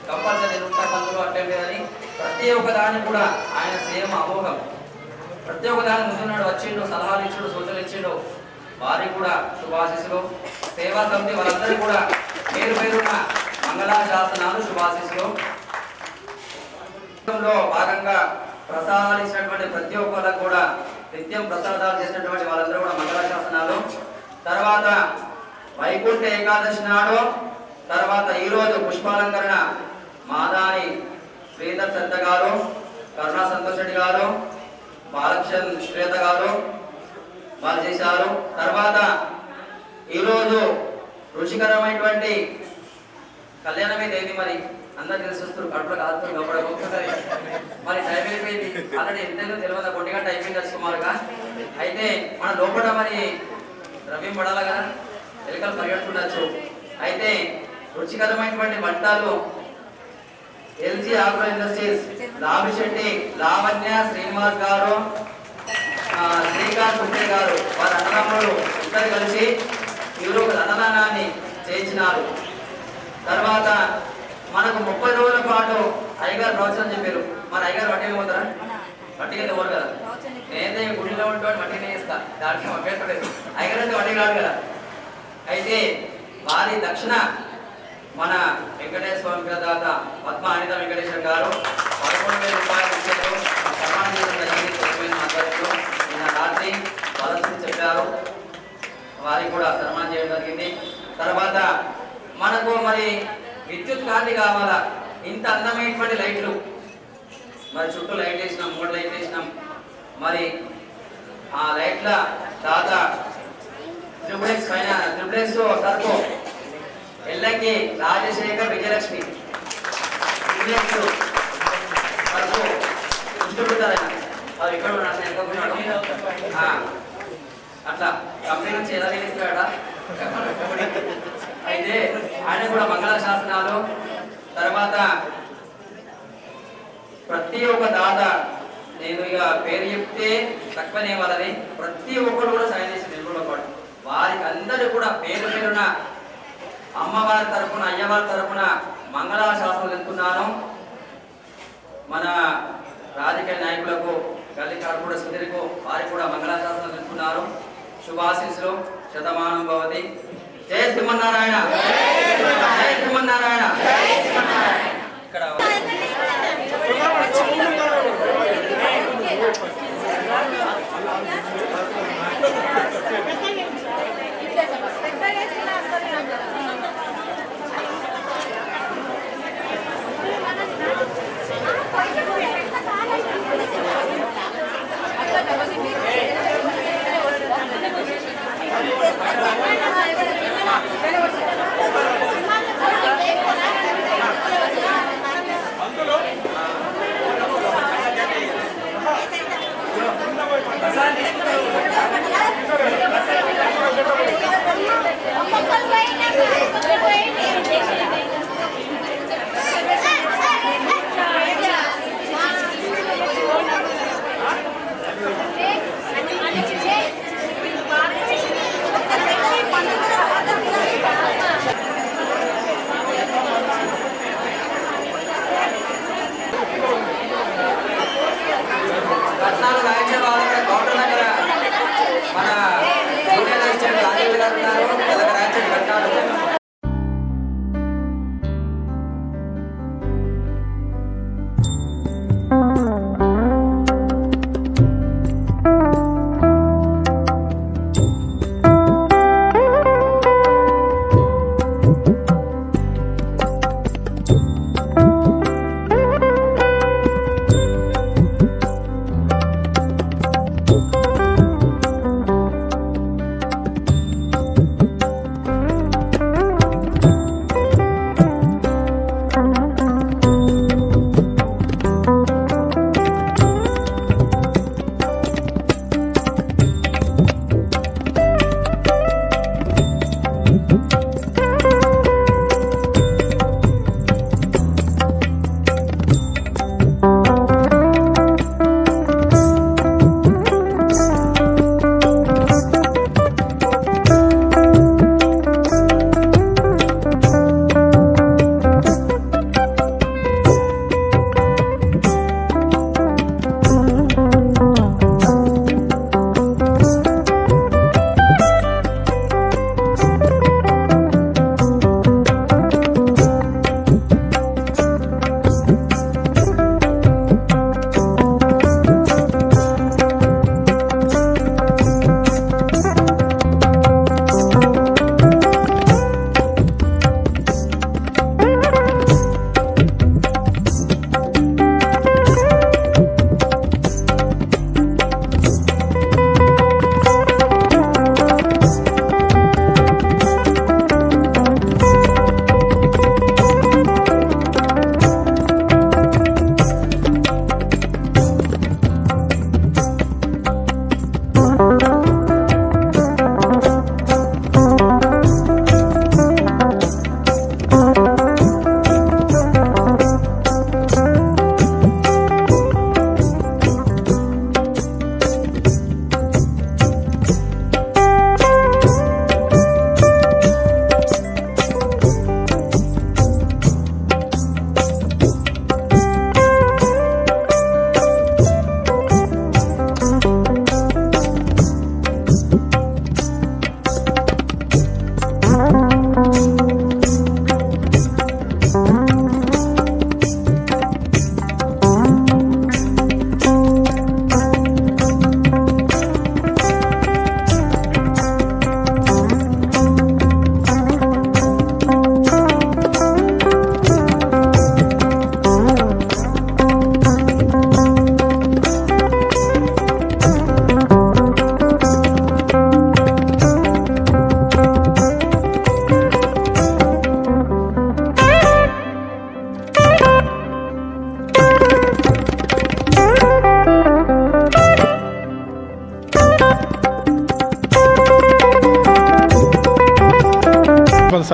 A: కంపల్సరీ ఉంటా కందులు అట్టే లేదని ప్రతి ఒక్క దాన్ని కూడా ఆయన సేమ్ అమోఘం. ప్రతి ఒక్క దాని ముందున్నాడు, వచ్చిండు, సలహాలు ఇచ్చిండు, సూచనలు ఇచ్చిండు. వారికి కూడా శుభాశీస్సులు. సేవా సమితి వాళ్ళందరూ కూడా పేరున్న మంగళాశాసనాలు, శుభాశీస్సులు. భాగంగా ప్రసాదాలు ఇచ్చినటువంటి ప్రతి ఒక్కరికి కూడా నిత్యం ప్రసాదాలు చేసినటువంటి వాళ్ళందరూ కూడా మంగళాశాసనాలు. తర్వాత వైకుంఠ ఏకాదశి నాడు తర్వాత ఈరోజు పుష్పాలంకరణ మాదాని శ్రీధర్ శ్రద్ధ గారు, కరుణా సంతోష్ రెడ్డి గారు, బాలకృష్ణ శ్వేత గారు వాళ్ళు చేశారు. తర్వాత ఈరోజు రుచికరమైనటువంటి కళ్యాణం అయితే ఏంది మరి అందరు తెలిసిస్తారు, కడుపులో కాదుతుంది ఒక్కొక్కసారి మరి టైం అయిపోయింది. ఆల్రెడీ ఎంతైందో తెలియదు, 1 గంట అయిపోయింది సుమారుగా. అయితే మన లోపల మరి ద్రవ్యం పడాలి కదా, ఎలుకలు పరిగెడుతుండొచ్చు. అయితే రుచికరమైనటువంటి వంటలు LG Agro Industries Labhishetti Lavanya Srinivas garu, Srikanth Subbaiah గారు వారి అన్నదమ్ములు ఇద్దరు కలిసి ఈరోజు అన్నదానాన్ని చేయించినారు. తర్వాత మనకు 30 రోజుల పాటు అయ్యగారు ప్రవచనం చెప్పారు. మన అయ్యగారు వడ్డీలు పోతారా? వడ్డీకి పోరు కదా, నేనైతే గుడిలో ఉంటే వడ్డీనే ఇస్తా, దానికి అభ్యర్థలేదు. అయ్యగారు అంటే వడ్డీ కాదు కదా. అయితే వారి దక్షిణ మన వెంకటేశ్వర స్వామి దాత పద్మ అనిత వెంకటేశ్వర గారు 11,000 రూపాయలు ఇచ్చారు. సన్మానం చేయడం జరిగింది. ఆధ్వర్యంలో నిన్న రాత్రి వాళ్ళకి చెప్పారు, వారికి కూడా సన్మానం చేయడం జరిగింది. తర్వాత మనకు మరి విద్యుత్ కాంతి కావాలా, ఇంత అందమైనటువంటి లైట్లు మరి చుట్టూ లైట్ వేసినాం, 3 లైట్లు వేసినాం. మరి ఆ లైట్ల దాత ట్రిపుల్ఎక్స్ పైన ట్రిపుల్ఎక్స్ సర్కో ఎల్లకి రాజశేఖర్ విజయలక్ష్మి ట్రిపుల్ఎక్స్ సర్కో డిస్ట్రిబ్యూటర్ అది ఇక్కడ అట్లా కంపెనీ నుంచి ఎలా నిలుస్తాడా. అయితే ఆయన కూడా మంగళ శాసనాలు. తర్వాత ప్రతి ఒక్క దాత, నేను ఇక పేరు చెప్తే తక్కువనే వాళ్ళని, ప్రతి ఒక్కరు కూడా సాయం చేసి నిలబడిన పాటు వారికి అందరూ కూడా పేరున అమ్మవారి తరఫున అయ్యవారి తరఫున మంగళాశాసనాలు చెప్తున్నాను. మన రాజకీయ నాయకులకు గల్లి కార్పొరేట్ సుధీర్కు వారికి కూడా మంగళాశాసనాలు చెప్తున్నారు. శుభాశీస్సులు. శతమానం భవతి. జయ శ్రీమన్నారాయణ, జయ శ్రీమన్నారాయణ. ఇక్కడ
C: Gracias.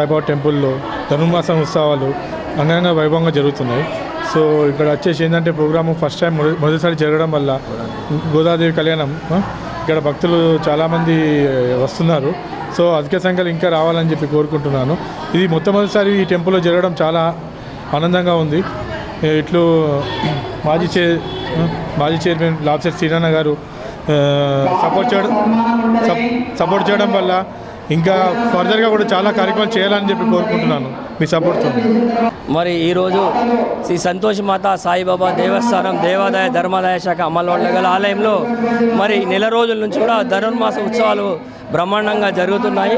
B: సాయిబాబా టెంపుల్లో ధనుర్మాసం ఉత్సవాలు అంగరంగ వైభవంగా జరుగుతున్నాయి. సో ఇక్కడ వచ్చేసి ఏంటంటే ప్రోగ్రాము ఫస్ట్ టైం మొదటిసారి జరగడం వల్ల గోదాదేవి కళ్యాణం ఇక్కడ భక్తులు చాలామంది వస్తున్నారు. సో అధిక సంఖ్యలో ఇంకా రావాలని చెప్పి కోరుకుంటున్నాను. ఇది మొట్టమొదటిసారి ఈ టెంపుల్లో జరగడం చాలా ఆనందంగా ఉంది. ఇట్లు మాజీ చైర్మన్ లాబ్సెట్ శ్రీనారాయణ గారు సపోర్ట్ చేయడం వల్ల ఇంకా ఫర్దర్గా కూడా చాలా కార్యక్రమాలు చేయాలని చెప్పి కోరుకుంటున్నాను మీ సపోర్ట్తో.
C: మరి ఈరోజు శ్రీ సంతోషి మాత సాయిబాబా దేవస్థానం దేవాదాయ ధర్మాదాయ శాఖ అమలులో గల ఆలయంలో మరి నెల రోజుల నుంచి కూడా ధనుర్మాస ఉత్సవాలు బ్రహ్మాండంగా జరుగుతున్నాయి.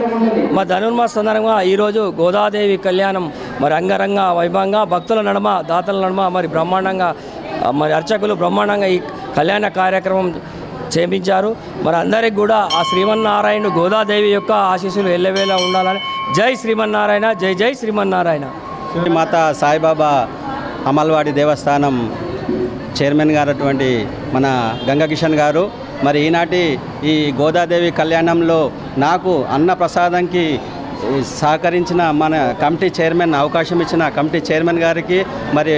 C: మా ధనుర్మాస సందర్భంగా ఈరోజు గోదాదేవి కళ్యాణం మరి అంగరంగ వైభవంగా భక్తుల నడుమ దాతల నడుమ మరి బ్రహ్మాండంగా మరి అర్చకులు బ్రహ్మాండంగా ఈ కళ్యాణ కార్యక్రమం చేపించారు. మరి అందరికి కూడా ఆ శ్రీమన్నారాయణుడు గోదాదేవి యొక్క ఆశీస్సులు ఎల్లవేళ ఉండాలని. జై శ్రీమన్నారాయణ, జై జై శ్రీమన్నారాయణ.
D: మాత సాయిబాబా అమల్వాడి దేవస్థానం చైర్మన్ గారు అటువంటి మన గంగకిషన్ గారు మరి ఈనాటి ఈ గోదాదేవి కళ్యాణంలో నాకు అన్న ప్రసాదంకి సహకరించిన మన కమిటీ చైర్మన్ అవకాశం ఇచ్చిన కమిటీ చైర్మన్ గారికి మరి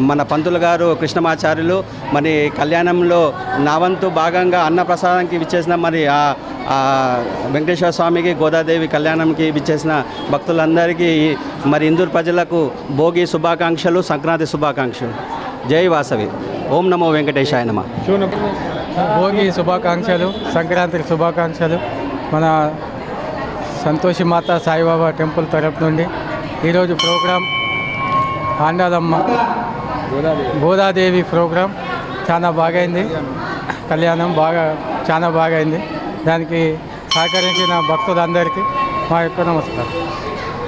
D: మన పంతులు గారు కృష్ణమాచార్యులు మరి కళ్యాణంలో నా వంతు భాగంగా అన్నప్రసాదానికి విచ్చేసిన మరి వెంకటేశ్వర స్వామికి గోదాదేవి కళ్యాణంకి విచ్చేసిన భక్తులందరికీ మరి ఇందూరు ప్రజలకు భోగి శుభాకాంక్షలు, సంక్రాంతి శుభాకాంక్షలు. జై వాసవి. ఓం నమో వెంకటేశాయ నమః.
E: భోగి శుభాకాంక్షలు, సంక్రాంతి శుభాకాంక్షలు. మన సంతోషి మాత సాయిబాబా టెంపుల్ తరపు నుండి ఈరోజు ప్రోగ్రాం ఆండాలమ్మ గోదాదేవి ప్రోగ్రాం చాలా బాగైంది. కళ్యాణం చాలా బాగైంది. దానికి సహకరించిన భక్తులందరికీ మా యొక్క నమస్కారం.